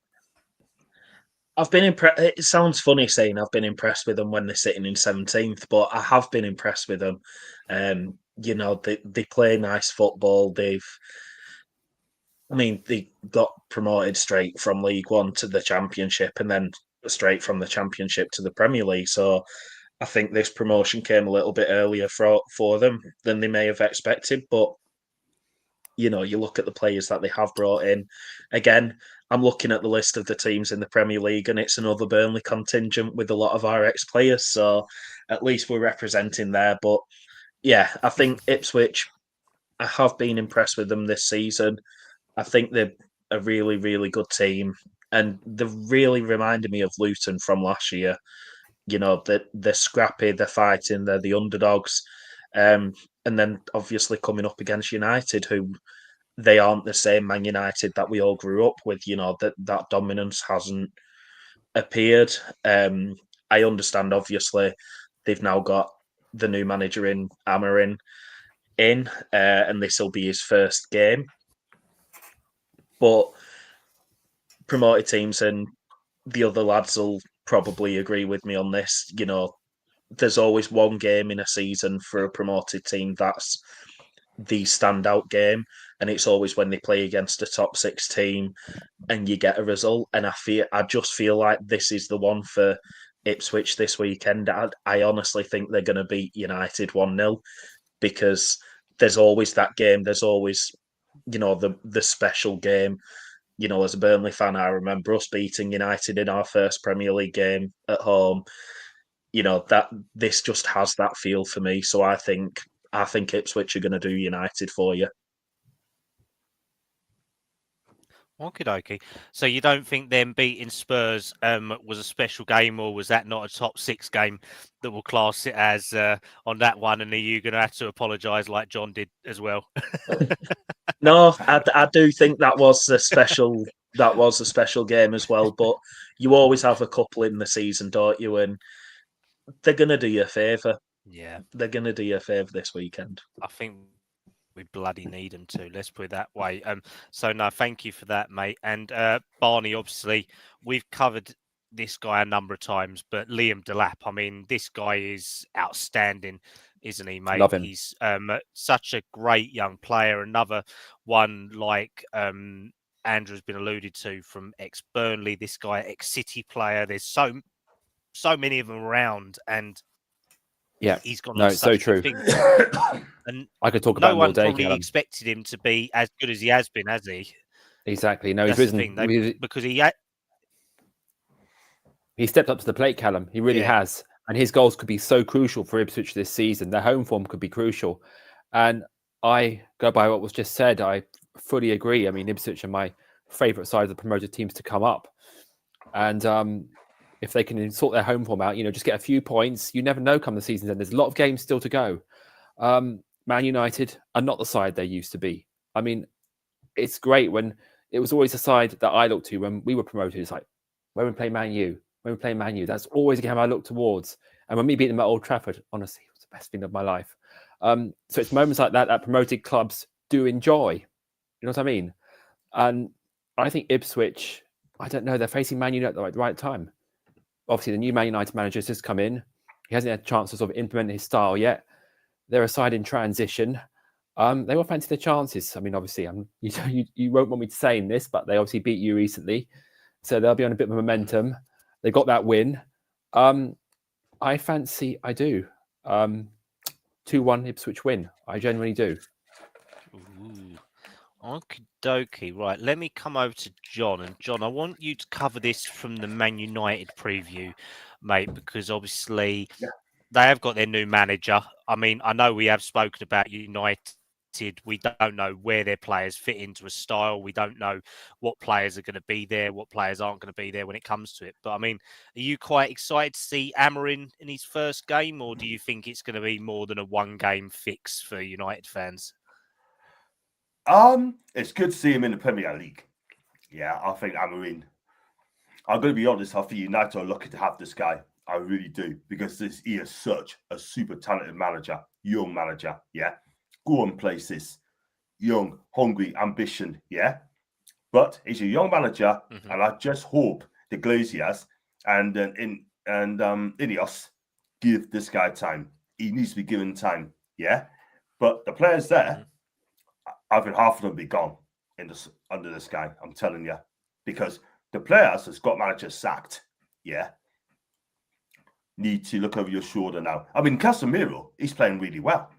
I've been impressed. It sounds funny saying I've been impressed with them when they're sitting in 17th, but I have been impressed with them. They play nice football. They got promoted straight from League One to the Championship and then straight from the Championship to the Premier League. So I think this promotion came a little bit earlier for them than they may have expected. But, you look at the players that they have brought in. Again, I'm looking at the list of the teams in the Premier League and it's another Burnley contingent with a lot of our ex-players. So at least we're representing there. But yeah, I think Ipswich, I have been impressed with them this season. I think they're a really, really good team. And they've really reminded me of Luton from last year. They're scrappy, they're fighting, they're the underdogs. And then obviously coming up against United, who they aren't the same Man United that we all grew up with. That dominance hasn't appeared. I understand, obviously, they've now got the new manager in Amarin and this will be his first game. But promoted teams and the other lads will probably agree with me on this. There's always one game in a season for a promoted team that's the standout game, and it's always when they play against a top 6 team and you get a result. And I just feel like this is the one for Ipswich this weekend. I honestly think they're going to beat United 1-0 because there's always that game. There's always, the special game. As a Burnley fan, I remember us beating United in our first Premier League game at home. That this just has that feel for me. So I think Ipswich are going to do United for you. Okie dokie. So you don't think them beating Spurs was a special game, or was that not a top 6 game that will class it as on that one? And are you going to have to apologise like John did as well? No, I do think that was a special. That was a special game as well. But you always have a couple in the season, don't you? And they're going to do you a favour. Yeah, they're going to do you a favour this weekend. I think we bloody need them to. Let's put it that way. So no, thank you for that, mate. And Barney, obviously, we've covered this guy a number of times, but Liam Delap, I mean, this guy is outstanding. isn't he, mate? Love him. He's such a great young player. Another one like Andrew's been alluded to from ex-Burnley, this guy ex-City player. There's so many of them around, and Yeah, he's gone no, on it's so such true. good things. And I could talk no about him all one day, probably Callum. expected him to be as good as he has been, has he? Exactly. No, he's That's the risen. thing, because He stepped up to the plate, Callum. He really has. And his goals could be so crucial for Ipswich this season. Their home form could be crucial. And I go by what was just said. I fully agree. I mean, Ipswich are my favourite side of the promoted teams to come up. And if they can sort their home form out, just get a few points, you never know come the season's end. There's a lot of games still to go. Man United are not the side they used to be. I mean, it's great when it was always the side that I looked to when we were promoted. It's like, when we play Man U, that's always a game I look towards. And when we beat them at Old Trafford, honestly, it was the best thing of my life. So it's moments like that promoted clubs do enjoy. You know what I mean? And I think Ipswich, I don't know, they're facing Man United at the right time. Obviously, the new Man United manager has just come in. He hasn't had a chance to sort of implement his style yet. They're a side in transition. They will fancy their chances. I mean, obviously, you won't want me to say this, but they obviously beat you recently. So they'll be on a bit of momentum. They got that win. I do. 2-1 Ipswich win. I genuinely do. Ooh. Okie dokie. Right, let me come over to John. And John, I want you to cover this from the Man United preview, mate, because obviously they have got their new manager. I mean, I know we have spoken about United. We don't know where their players fit into a style. We don't know what players are going to be there, what players aren't going to be there when it comes to it. But I mean, are you quite excited to see Amorim in his first game, or do you think it's going to be more than a one-game fix for United fans? It's good to see him in the Premier League. Yeah, I think Amorim. I'm going to be honest. I think United are lucky to have this guy. I really do, because he is such a super talented manager, young manager. Yeah. Go on places, young, hungry, ambition, yeah. But he's a young manager, and I just hope the Glaziers and Ineos give this guy time. He needs to be given time, yeah. But the players there, I think half of them be gone under this guy. I'm telling you, because the players that's got managers sacked, yeah, need to look over your shoulder now. I mean, Casemiro, he's playing really well.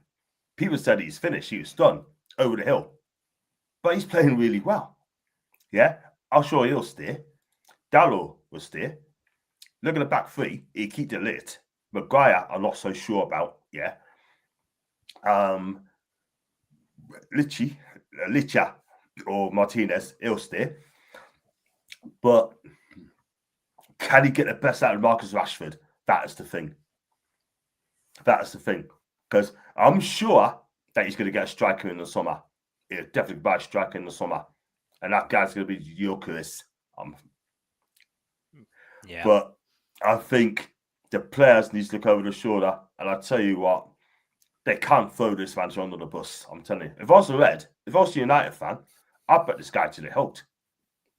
People said he's finished, he was done, over the hill. But he's playing really well. Yeah, I'm sure he'll stay. Dallo will stay. Look at the back three, he keep it lit. Maguire, I'm not so sure about, yeah. Licha or Martinez, he'll stay. But can he get the best out of Marcus Rashford? That is the thing. Because I'm sure that he's going to get a striker in the summer. He'll definitely buy a striker in the summer. And that guy's going to be Gyökeres. Yeah. But I think the players need to look over the shoulder. And I tell you what, they can't throw this manager under the bus. I'm telling you. If I was a United fan, I'd bet this guy till it helped.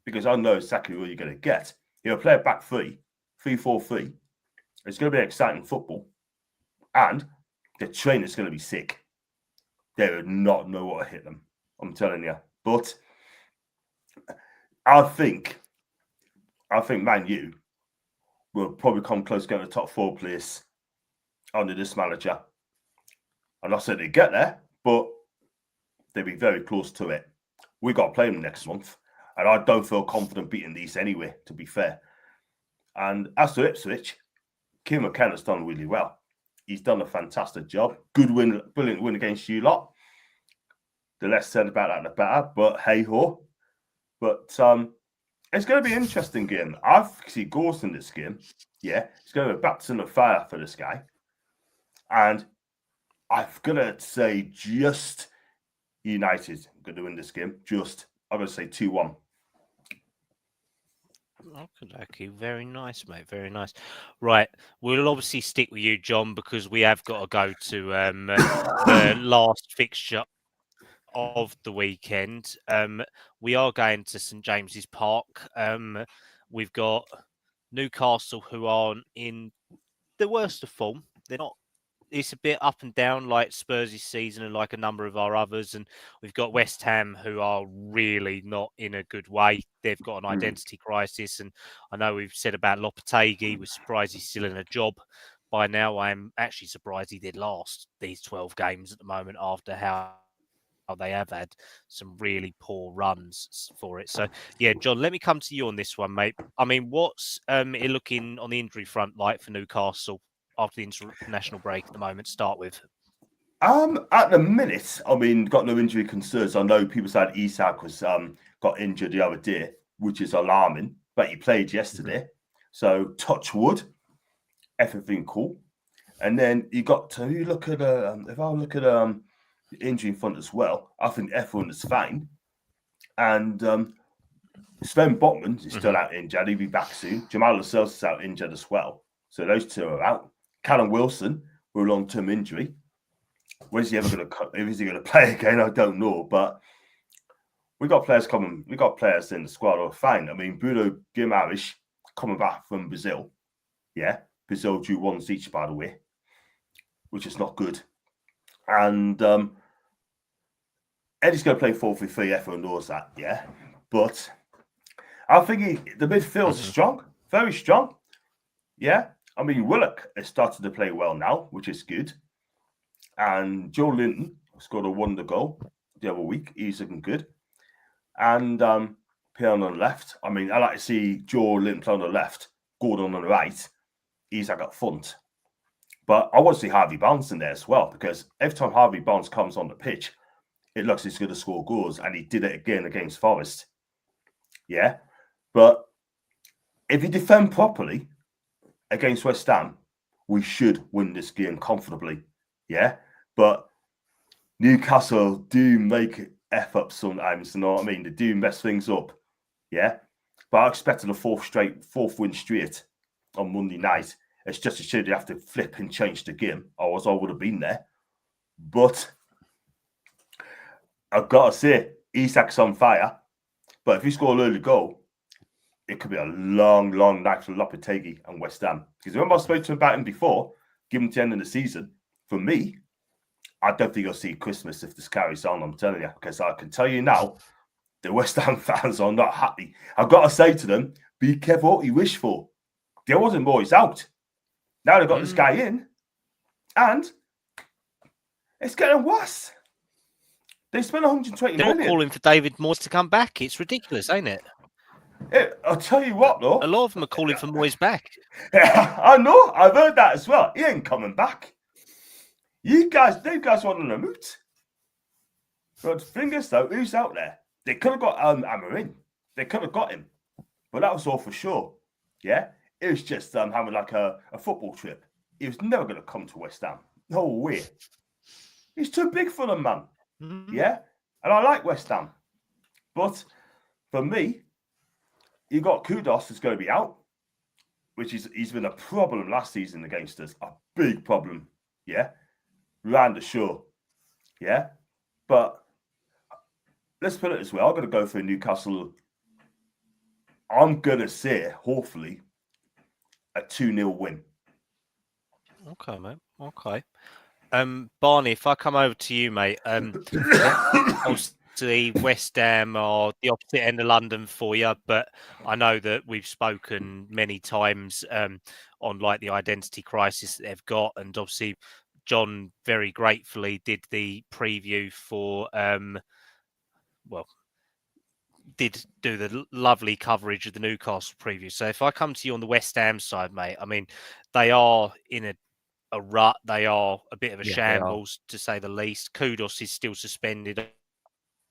Because I know exactly what you're going to get. He'll play a back 3-4-3. It's going to be exciting football. And the trainer's going to be sick. They would not know what to hit them. I'm telling you. But I think Man U will probably come close to getting the top 4 place under this manager. I'm not saying they get there, but they'll be very close to it. We got to play them next month. And I don't feel confident beating these anyway, to be fair. And as to Ipswich, Kim McKenna's done really well. He's done a fantastic job. Good win, brilliant win against you lot. The less said about that, the better. But hey-ho. But it's going to be an interesting game. I see goals in this game. Yeah, it's going to be baptism of fire for this guy. And I'm going to say just United going to win this game. I'm going to say 2-1. Okay, very nice, mate. Very nice. Right, we'll obviously stick with you, John, because we have got to go to the last fixture of the weekend. We are going to St James's Park. We've got Newcastle, who are in the worst of form. They're not it's a bit up and down like Spurs' season and like a number of our others. And we've got West Ham, who are really not in a good way. They've got an identity crisis. And I know we've said about Lopetegui, we're surprised he's still in a job by now. I'm actually surprised he did last these 12 games at the moment after how they have had some really poor runs for it. So, yeah, John, let me come to you on this one, mate. I mean, what's it looking on the injury front like for Newcastle after the international break at the moment? Start with. At the minute, I mean, got no injury concerns. I know people said Isak was got injured the other day, which is alarming, but he played yesterday. So touch wood, everything cool. And then you got to look at if I look at the injury in front as well, I think everyone is fine. And Sven Botman is still out injured. He'll be back soon. Jamal Lascelles is out injured as well. So those two are out. Callum Wilson with a long-term injury. When's he ever going to? Is he going to play again? I don't know. But we got players coming. We got players in the squad who are fine. I mean, Bruno Guimaraes coming back from Brazil. Yeah, Brazil drew ones each, by the way, which is not good. And Eddie's going to play 4-3-3. Everyone knows that. Yeah, but I think the midfield is strong, very strong. Yeah. I mean, Willock has started to play well now, which is good. And Joe Linton scored a wonder goal the other week. He's looking good. And Pierre on the left. I mean, I like to see Joe Linton play on the left, Gordon on the right. He's like up front. But I want to see Harvey Barnes in there as well, because every time Harvey Barnes comes on the pitch, it looks like he's going to score goals. And he did it again against Forest. Yeah. But if you defend properly against West Ham, we should win this game comfortably. Yeah. But Newcastle do make F up sometimes, you know what I mean? They do mess things up. Yeah. But I expected a fourth win straight on Monday night. It's just a shame they have to flip and change the game. I would have been there. But I've got to say, Isak's on fire. But if you score an early goal, it could be a long, long night for Lopetegui and West Ham. Because remember I spoke to him about him before, give him to the end of the season. For me, I don't think you'll see Christmas if this carries on, I'm telling you. Because I can tell you now, the West Ham fans are not happy. I've got to say to them, be careful what you wish for. There wasn't boys out. Now they've got this guy in. And it's getting worse. They spent 120 million. They're calling for David Moyes to come back. It's ridiculous, ain't it? I'll tell you what, though. A lot of them are calling for Moyes back. I know. I've heard that as well. He ain't coming back. You guys want to moot. But fingers though, who's out there? They could have got Amarin. They could have got him. But that was all for sure. Yeah? It was just having like a football trip. He was never going to come to West Ham. No way. He's too big for them, man. Yeah? And I like West Ham. But for me, you got Kudos who's going to be out, which is he's been a problem last season against us. A big problem. Yeah? Ran the show. Yeah? But let's put it this way. I'm going to go for Newcastle. I'm going to say, hopefully, a 2-0 win. Okay, mate. Okay. Barney, if I come over to you, mate, obviously West Ham are the opposite end of London for you, but I know that we've spoken many times on like the identity crisis that they've got, and obviously John very gratefully did the preview for did do the lovely coverage of the Newcastle preview. So if I come to you on the West Ham side, mate, I mean, they are in a rut. They are a bit of a shambles, to say the least. Kudos is still suspended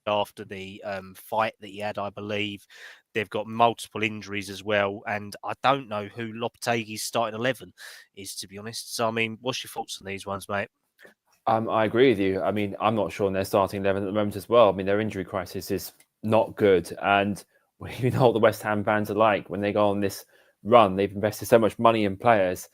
after the fight that he had, I believe. They've got multiple injuries as well. And I don't know who Lopetegui's starting 11 is, to be honest. So, I mean, what's your thoughts on these ones, mate? I agree with you. I mean, I'm not sure on their starting 11 at the moment as well. I mean, their injury crisis is not good. And you know what the West Ham fans are like when they go on this run. They've invested so much money in players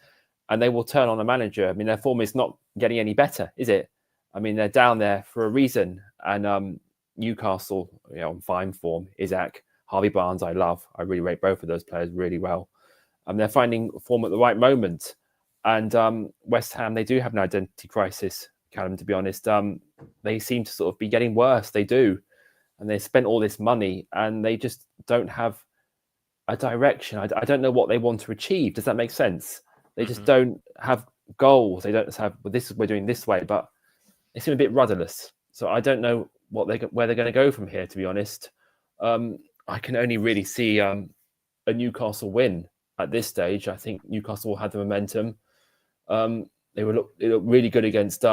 and they will turn on a manager. I mean, their form is not getting any better, is it? I mean, they're down there for a reason. And Newcastle, on fine form. Isak, Harvey Barnes, I love. I really rate both of those players really well. They're finding form at the right moment. And West Ham, they do have an identity crisis, Callum, to be honest. They seem to sort of be getting worse. They do. And they spent all this money and they just don't have a direction. I don't know what they want to achieve. Does that make sense? They just don't have goals. They don't have, well, we're doing this way, but they seem a bit rudderless. So I don't know where they're going to go from here, to be honest. I can only really see a Newcastle win at this stage. I think Newcastle will have the momentum. They look really good against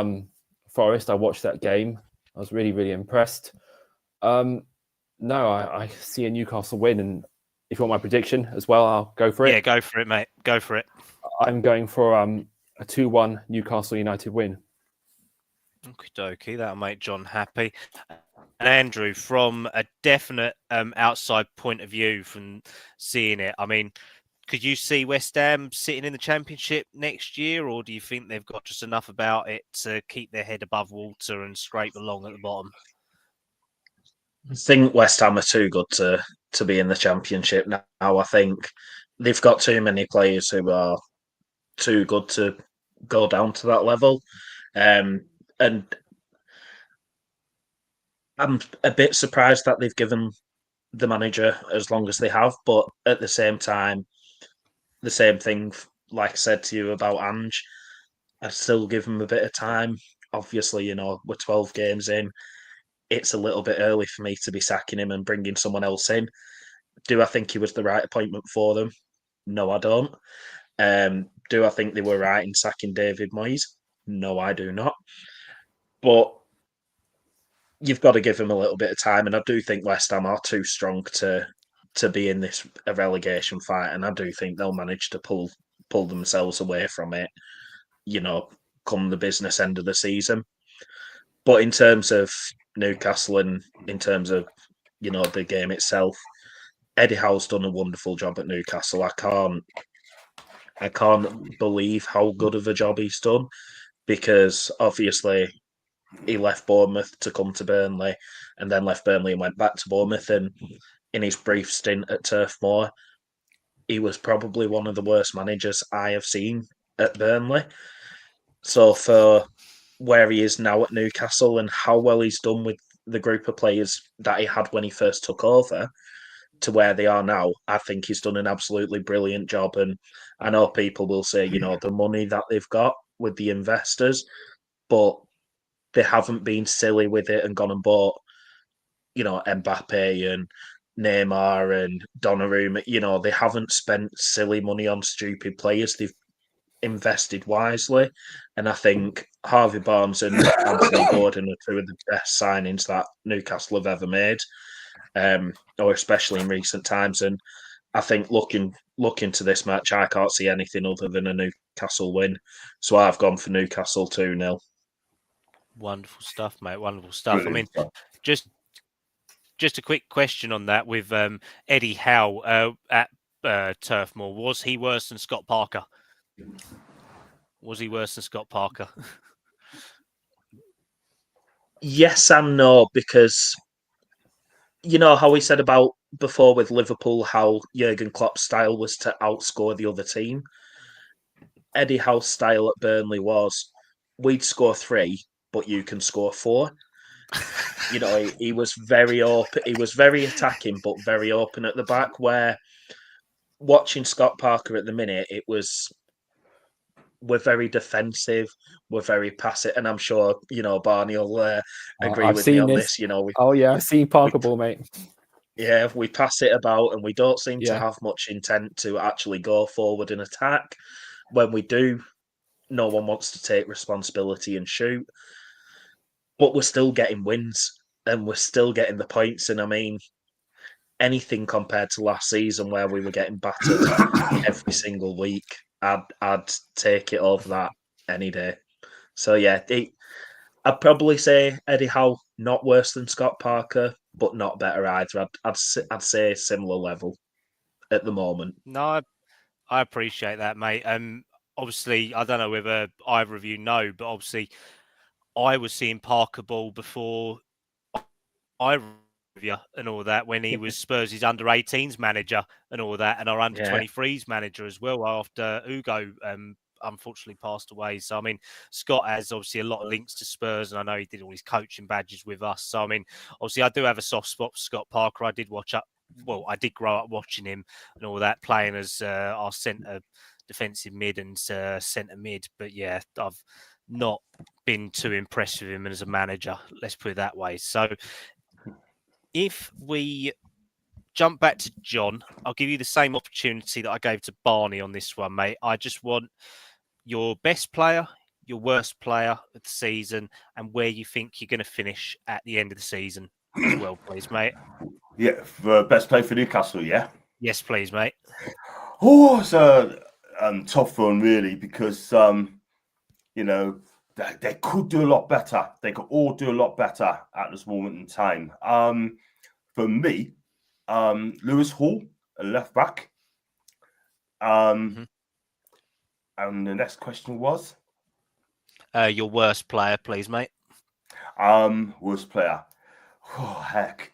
Forest. I watched that game. I was really, really impressed. No, I see a Newcastle win, and if you want my prediction as well, I'll go for it. Yeah, go for it, mate. Go for it. I'm going for a 2-1 Newcastle United win. Okie dokie, that'll make John happy. And Andrew, from a definite outside point of view, from seeing it, I mean, could you see West Ham sitting in the Championship next year, or do you think they've got just enough about it to keep their head above water and scrape along at the bottom? I think West Ham are too good to be in the Championship now. I think they've got too many players who are too good to go down to that level. And I'm a bit surprised that they've given the manager as long as they have, but at the same time, the same thing, like I said to you about Ange, I'd still give him a bit of time. Obviously, we're 12 games in. It's a little bit early for me to be sacking him and bringing someone else in. Do I think he was the right appointment for them? No, I don't. Do I think they were right in sacking David Moyes? No, I do not. But you've got to give him a little bit of time, and I do think West Ham are too strong to be in this relegation fight, and I do think they'll manage to pull themselves away from it, come the business end of the season. But in terms of Newcastle and in terms of, the game itself, Eddie Howe's done a wonderful job at Newcastle. I can't believe how good of a job he's done, because obviously he left Bournemouth to come to Burnley, and then left Burnley and went back to Bournemouth. And in his brief stint at Turf Moor, he was probably one of the worst managers I have seen at Burnley. So for where he is now at Newcastle and how well he's done with the group of players that he had when he first took over to where they are now, I think he's done an absolutely brilliant job. And I know people will say, the money that they've got with the investors, but they haven't been silly with it and gone and bought, Mbappe and Neymar and Donnarumma. They haven't spent silly money on stupid players. They've invested wisely. And I think Harvey Barnes and Anthony Gordon are two of the best signings that Newcastle have ever made, or especially in recent times. And I think looking to this match, I can't see anything other than a Newcastle win. So I've gone for Newcastle 2-0. Wonderful stuff, mate. Wonderful stuff. Brilliant. I mean, just a quick question on that with Eddie Howe at Turf Moor. Was he worse than Scott Parker? Was he worse than Scott Parker? Yes and no, because you know how we said about before with Liverpool how Jurgen Klopp's style was to outscore the other team. Eddie Howe's style at Burnley was, we'd score 3, but you can score 4. He was very open. He was very attacking, but very open at the back. Where watching Scott Parker at the minute, it was, we're very defensive, we're very passive, and I'm sure Barney will agree with me on this. I've seen Parker ball, mate. Yeah, we pass it about, and we don't seem to have much intent to actually go forward and attack. When we do, no one wants to take responsibility and shoot. But we're still getting wins, and we're still getting the points. And I mean, anything compared to last season where we were getting battered every single week, I'd take it over that any day. So yeah, I'd probably say Eddie Howe not worse than Scott Parker, but not better either. I'd say similar level at the moment. No, I appreciate that, mate. Obviously, I don't know whether either of you know, but obviously, I was seeing Parker ball before I and all that when he was Spurs' under-18s manager and all that, and our under-23s manager as well after Ugo unfortunately passed away. So, I mean, Scott has obviously a lot of links to Spurs, and I know he did all his coaching badges with us. So, I mean, obviously, I do have a soft spot for Scott Parker. I did grow up watching him and all that, playing as our centre defensive mid and centre mid. But yeah, I've not been too impressed with him as a manager. Let's put it that way. So, if we jump back to John, I'll give you the same opportunity that I gave to Barney on this one, mate. I just want your best player, your worst player of the season, and where you think you're going to finish at the end of the season as well, please, mate. Yeah, for best player for Newcastle, yeah? Yes, please, mate. Oh, it's a tough one, really, because, you know, they could do a lot better. They could all do a lot better at this moment in time. For me, Lewis Hall, a left back. And the next question was? Your worst player, please, mate. Worst player. Oh, heck.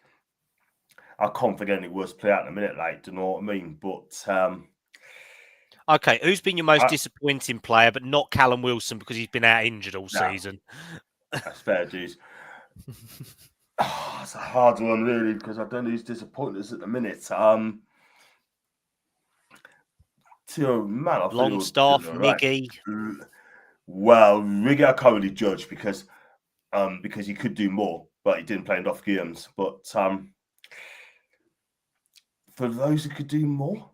I can't forget any worst player in a minute, like, do you know what I mean? But okay, who's been your most disappointing player, but not Callum Wilson because he's been out injured all season? That's fair, dudes. It's a hard one, really, because I don't know who's disappointed us at the minute. Longstaff, Miggy. Well, Miggy I can't really judge because he could do more, but he didn't play enough games. But for those who could do more,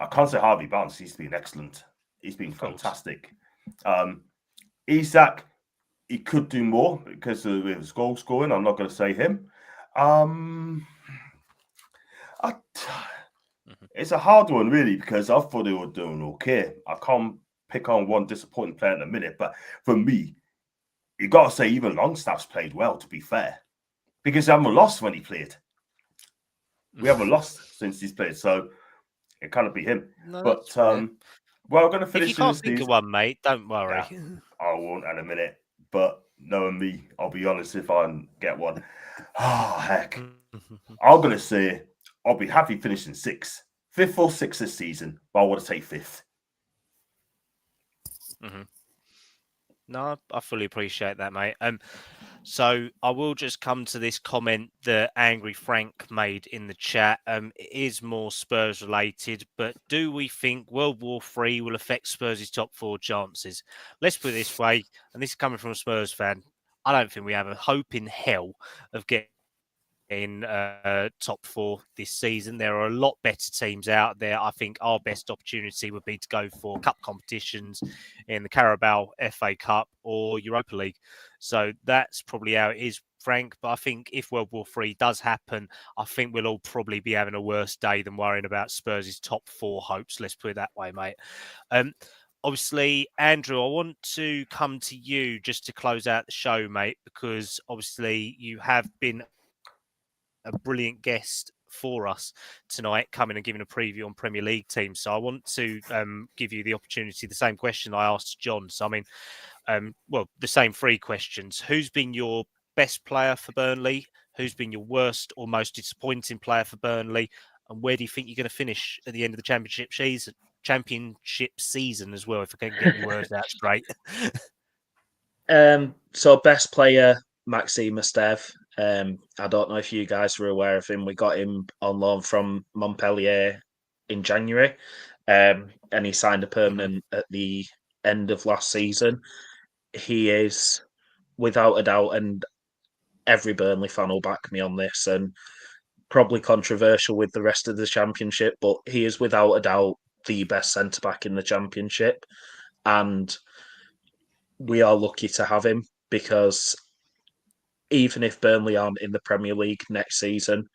I can't say Harvey Barnes. He's been excellent. He's been fantastic. Isak, he could do more because of his goal scoring. I'm not going to say him. It's a hard one, really, because I thought they were doing okay. I can't pick on one disappointing player in a minute, but for me, you got to say even Longstaff's played well, to be fair, because they haven't lost when he played. We haven't lost since he's played, so it can't be him. No, but well, I'm going to finish. If you can't think of one, mate, don't worry. Yeah, I won't in a minute. But knowing me, I'll be honest if I get one. Oh, heck. I'm going to say I'll be happy finishing 6th. 5th or 6th this season, but I want to say 5th. No, I fully appreciate that, mate. So I will just come to this comment that Angry Frank made in the chat. It is more Spurs related, but do we think World War III will affect Spurs' top 4 chances? Let's put it this way, and this is coming from a Spurs fan. I don't think we have a hope in hell of getting in top 4 this season. There are a lot better teams out there. I think our best opportunity would be to go for cup competitions in the Carabao, FA Cup or Europa League. So that's probably how it is, Frank. But I think if World War III does happen, I think we'll all probably be having a worse day than worrying about Spurs' top 4 hopes. Let's put it that way, mate. Obviously, Andrew, I want to come to you just to close out the show, mate, because obviously you have been a brilliant guest for us tonight, coming and giving a preview on Premier League teams. So I want to give you the opportunity, the same question I asked John. So, I mean, the same 3 questions. Who's been your best player for Burnley? Who's been your worst or most disappointing player for Burnley? And where do you think you're going to finish at the end of the championship season as well? If I can get your words out straight. So best player, Maxime Esteve. I don't know if you guys were aware of him. We got him on loan from Montpellier in January, and he signed a permanent at the end of last season. He is, without a doubt, and every Burnley fan will back me on this, and probably controversial with the rest of the championship, but he is without a doubt the best centre-back in the championship. And we are lucky to have him, because even if Burnley aren't in the Premier League next season,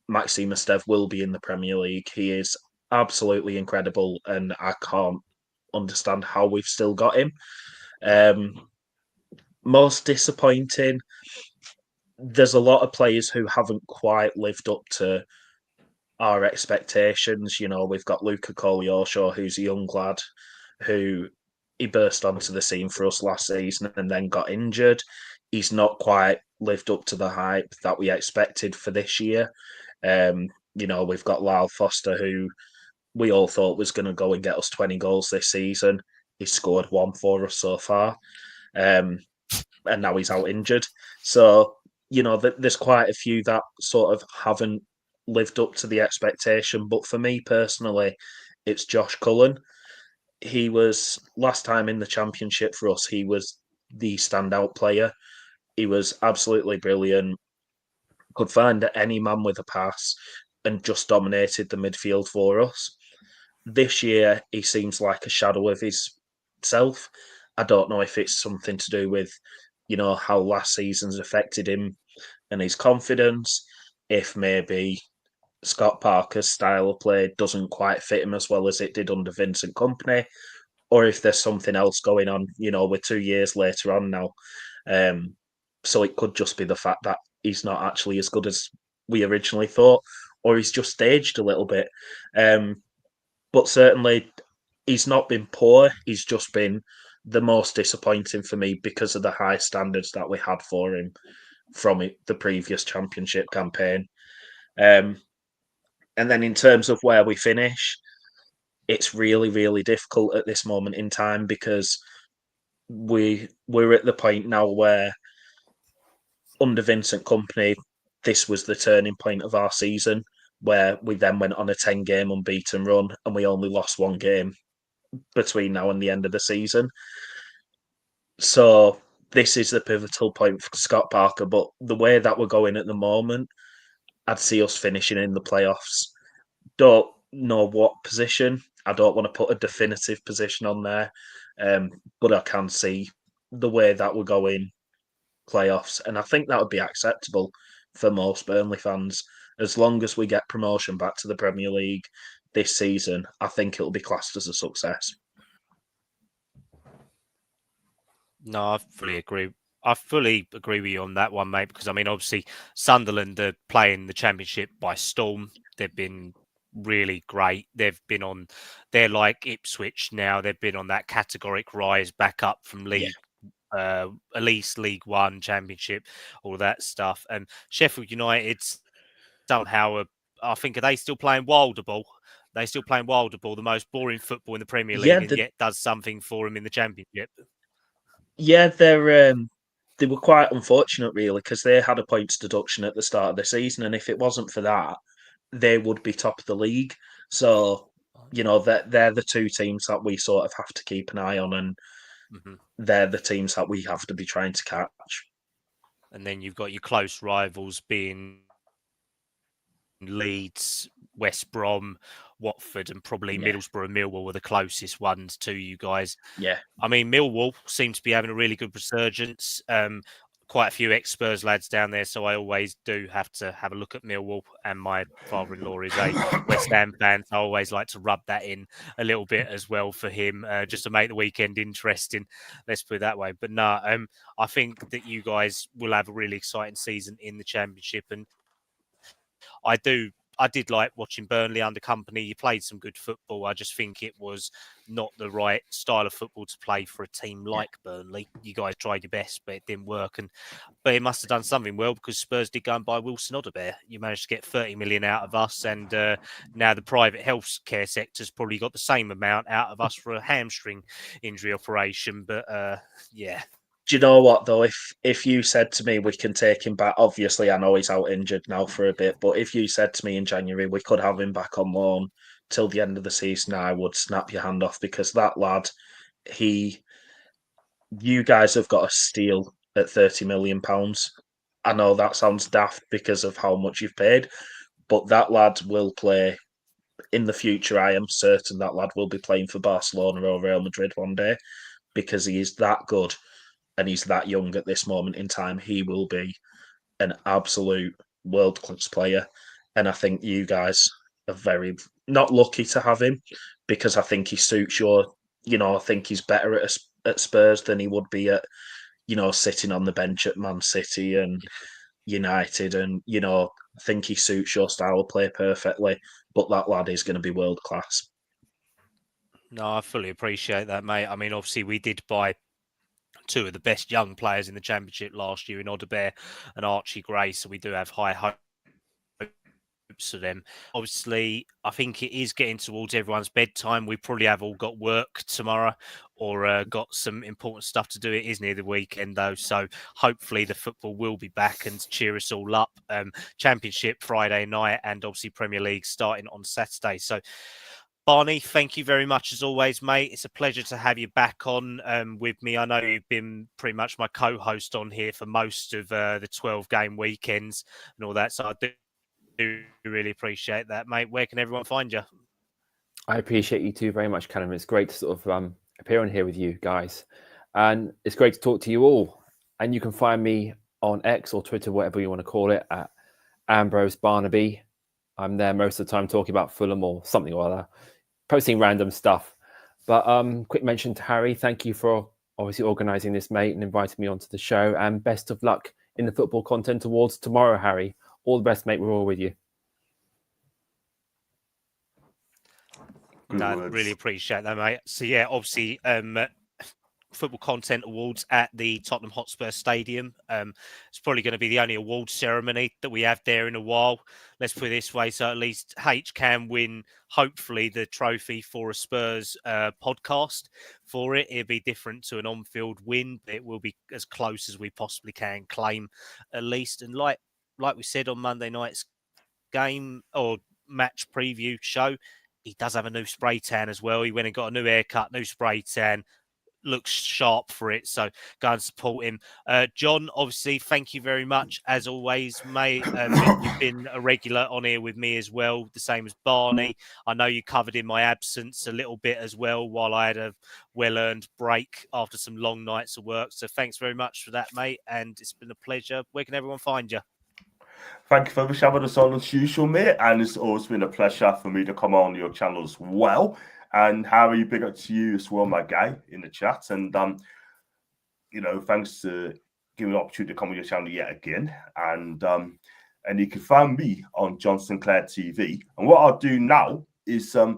Maxime Esteve will be in the Premier League. He is absolutely incredible, and I can't understand how we've still got him. Most disappointing, there's a lot of players who haven't quite lived up to our expectations. You know, we've got Luca Koleosho, who's a young lad who he burst onto the scene for us last season and then got injured. He's not quite lived up to the hype that we expected for this year. You know, we've got Lyle Foster, who we all thought was going to go and get us 20 goals this season. he's scored one for us so far, and now he's out injured. So there's quite a few that sort of haven't lived up to the expectation. But for me personally, it's Josh Cullen. He was last time in the Championship for us. He was the standout player. He was absolutely brilliant. Could find any man with a pass and just dominated the midfield for us. This year, he seems like a shadow of his self. I don't know if it's something to do with, how last season's affected him and his confidence. If maybe Scott Parker's style of play doesn't quite fit him as well as it did under Vincent Kompany, or if there's something else going on. We're 2 years later on now. So it could just be the fact that he's not actually as good as we originally thought, or he's just staged a little bit. But certainly, he's not been poor. He's just been the most disappointing for me because of the high standards that we had for him from the previous Championship campaign. And then in terms of where we finish, it's really, really difficult at this moment in time because we're at the point now where under Vincent Kompany, this was the turning point of our season, where we then went on a 10-game unbeaten run and we only lost one game between now and the end of the season. So this is the pivotal point for Scott Parker. But the way that we're going at the moment, I'd see us finishing in the playoffs. Don't know what position. I don't want to put a definitive position on there, but I can see the way that we're going playoffs, and I think that would be acceptable for most Burnley fans. As long as we get promotion back to the Premier League this season, I think it'll be classed as a success. No, I fully agree. I fully agree with you on that one, mate, because I mean, obviously, Sunderland are playing the Championship by storm. They've been really great. They're like Ipswich now. They've been on that categoric rise back up from League, at least League One, Championship, all that stuff. And Sheffield United somehow, I think, are they still playing Wilder Ball? They're still playing Wilder Ball, the most boring football in the Premier League, and yet does something for them in the Championship. Yeah, they were quite unfortunate, really, because they had a points deduction at the start of the season, and if it wasn't for that, they would be top of the league. So, they're the two teams that we sort of have to keep an eye on, and they're the teams that we have to be trying to catch. And then you've got your close rivals being Leeds, West Brom, Watford, and probably Middlesbrough and Millwall were the closest ones to you guys. Yeah. I mean, Millwall seem to be having a really good resurgence. Quite a few ex-Spurs lads down there, so I always do have to have a look at Millwall. And my father-in-law is a West Ham fan, so I always like to rub that in a little bit as well for him, just to make the weekend interesting. Let's put it that way. But no, I think that you guys will have a really exciting season in the Championship, and I did like watching Burnley under Kompany. You played some good football. I just think it was not the right style of football to play for a team like Burnley. You guys tried your best, but it didn't work. But it must have done something well, because Spurs did go and buy Wilson Odobert. You managed to get 30 million out of us, and now the private health care sector's probably got the same amount out of us for a hamstring injury operation. But yeah. Do you know what, though? If you said to me we can take him back, obviously I know he's out injured now for a bit, but if you said to me in January we could have him back on loan till the end of the season, I would snap your hand off, because that lad, you guys have got a steal at £30 million. I know that sounds daft because of how much you've paid, but that lad will play in the future. I am certain that lad will be playing for Barcelona or Real Madrid one day, because he is that good. And he's that young at this moment in time. He will be an absolute world-class player. And I think you guys are very not lucky to have him, because I think he suits your, I think he's better at Spurs than he would be at, sitting on the bench at Man City and United. And, I think he suits your style of play perfectly. But that lad is going to be world-class. No, I fully appreciate that, mate. I mean, obviously, we did buy two of the best young players in the Championship last year in Odobert and Archie Gray, so we do have high hopes for them. Obviously, I think it is getting towards everyone's bedtime. We probably have all got work tomorrow or got some important stuff to do. It is near the weekend, though, so hopefully the football will be back and cheer us all up. Championship Friday night and obviously Premier League starting on Saturday. So, Barney, thank you very much as always, mate. It's a pleasure to have you back on with me. I know you've been pretty much my co-host on here for most of the 12-game weekends and all that, so I do really appreciate that, mate. Where can everyone find you? I appreciate you too very much, Kallum. It's great to sort of appear on here with you guys. And it's great to talk to you all. And you can find me on X or Twitter, whatever you want to call it, at Ambrose Barnaby. I'm there most of the time talking about Fulham or something or other, posting random stuff. But quick mention to Harry. Thank you for obviously organising this, mate, and inviting me onto the show. And best of luck in the Football Content Awards tomorrow, Harry. All the best, mate. We're all with you. No, really appreciate that, mate. So yeah, obviously, Football Content Awards at the Tottenham Hotspur Stadium. It's probably going to be the only award ceremony that we have there in a while. Let's put it this way: so at least H can win, hopefully, the trophy for a Spurs podcast. For it, it'll be different to an on-field win, but it will be as close as we possibly can claim, at least. And like we said on Monday night's game or match preview show, he does have a new spray tan as well. He went and got a new haircut, new spray tan. Looks sharp for it, so go and support him. John, obviously, thank you very much, as always, mate. You've been a regular on here with me as well, the same as Barney. I know you covered in my absence a little bit as well, while I had a well-earned break after some long nights of work. So thanks very much for that, mate, and it's been a pleasure. Where can everyone find you? Thank you for having us on as usual, mate. And it's always been a pleasure for me to come on your channel as well. And Harry, big up to you as well, my guy, in the chat. And, thanks to giving me the opportunity to come on your channel yet again. And you can find me on John Sinclair TV. And what I'll do now is I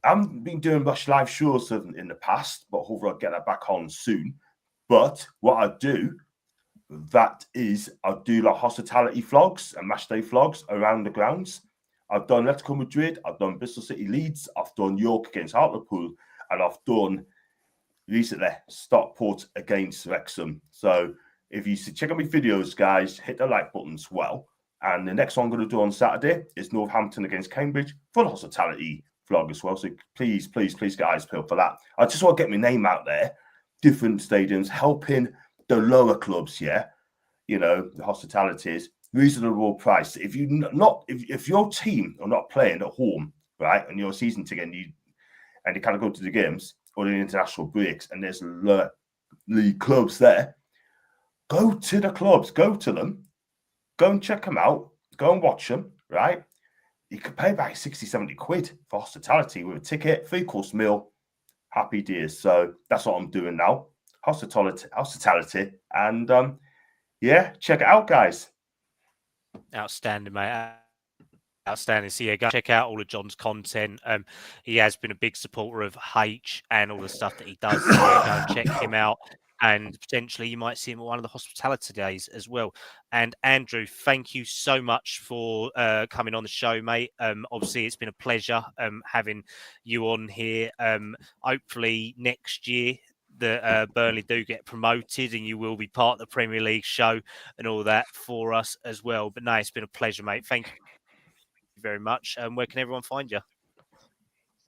haven't been doing much live shows in the past, but hopefully I'll get that back on soon. But what I do, that is, I'll do like hospitality vlogs and matchday vlogs around the grounds. I've done Atletico Madrid, I've done Bristol City Leeds, I've done York against Hartlepool, and I've done recently Stockport against Wrexham. So if you check out my videos, guys, hit the like button as well. And the next one I'm going to do on Saturday is Northampton against Cambridge, full hospitality vlog as well. So please get eyes peeled for that. I just want to get my name out there, different stadiums, helping the lower clubs, the hospitalities, reasonable price. If your team are not playing at home, right, and your season ticket, and you kind of go to the games or the international breaks, and there's league clubs there, go to the clubs, go to them, go and check them out, go and watch them, right? You could pay about 60, 70 quid for hospitality with a ticket, 3-course meal, happy days. So that's what I'm doing now. Hospitality, and check it out, guys. Outstanding, mate. Outstanding. So yeah, go check out all of John's content. He has been a big supporter of H and all the stuff that he does. So yeah, go and check him out. And potentially you might see him at one of the hospitality days as well. And Andrew, thank you so much for coming on the show, mate. Obviously, it's been a pleasure having you on here. Hopefully next year that Burnley do get promoted and you will be part of the Premier League show and all that for us as well. But no, it's been a pleasure, mate. Thank you very much. Where can everyone find you?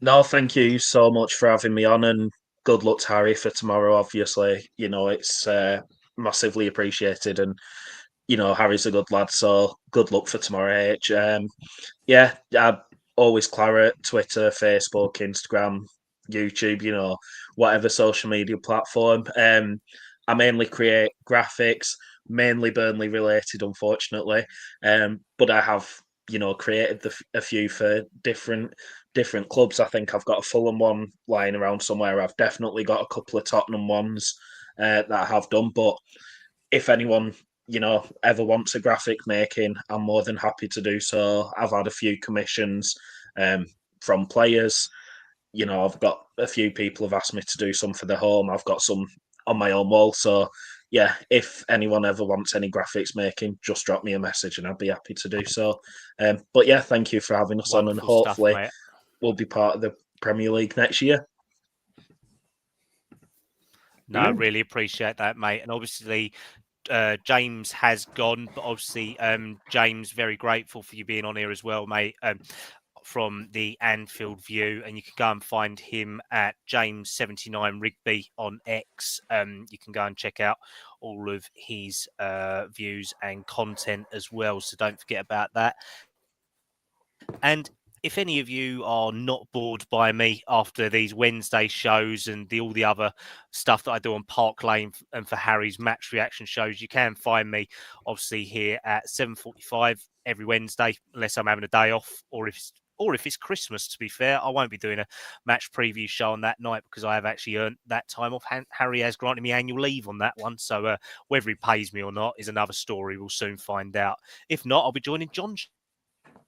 No, thank you so much for having me on, and good luck to Harry for tomorrow. Obviously, it's massively appreciated, and Harry's a good lad, so good luck for tomorrow, H. Always Claret, Twitter, Facebook, Instagram, YouTube, whatever social media platform. I mainly create graphics, mainly Burnley related, unfortunately. But I have, created a few for different clubs. I think I've got a Fulham one lying around somewhere. I've definitely got a couple of Tottenham ones that I have done. But if anyone, ever wants a graphic making, I'm more than happy to do so. I've had a few commissions from players. I've got a few people have asked me to do some for the home. I've got some on my own wall. So, yeah, if anyone ever wants any graphics making, just drop me a message and I'd be happy to do so. But yeah, thank you for having us on, and hopefully we'll be part of the Premier League next year. No, I really appreciate that, mate. And obviously, James has gone, but obviously, James, very grateful for you being on here as well, mate. From the Anfield View, and you can go and find him at James79 Rigby on X. You can go and check out all of his views and content as well, so don't forget about that. And if any of you are not bored by me after these Wednesday shows and all the other stuff that I do on Park Lane and for Harry's match reaction shows, you can find me obviously here at 7:45 every Wednesday, unless I'm having a day off, or if it's Christmas. To be fair, I won't be doing a match preview show on that night because I have actually earned that time off. Harry has granted me annual leave on that one, so whether he pays me or not is another story. We'll soon find out. If not, I'll be joining John's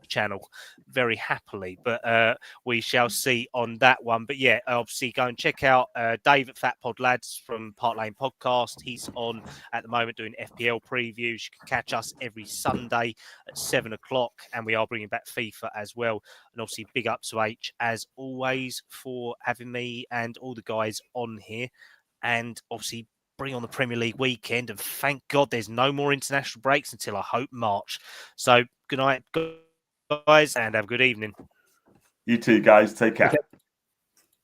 channel very happily, but we shall see on that one. But yeah, obviously go and check out Dave at Fat Pod Lads from Park Lane Podcast. He's on at the moment doing FPL previews. You can catch us every Sunday at 7 o'clock, and we are bringing back FIFA as well. And obviously big up to H as always for having me and all the guys on here, and obviously bring on the Premier League weekend. And thank God there's no more international breaks until I hope March. So good night, guys, and have a good evening. You too, guys. Take care.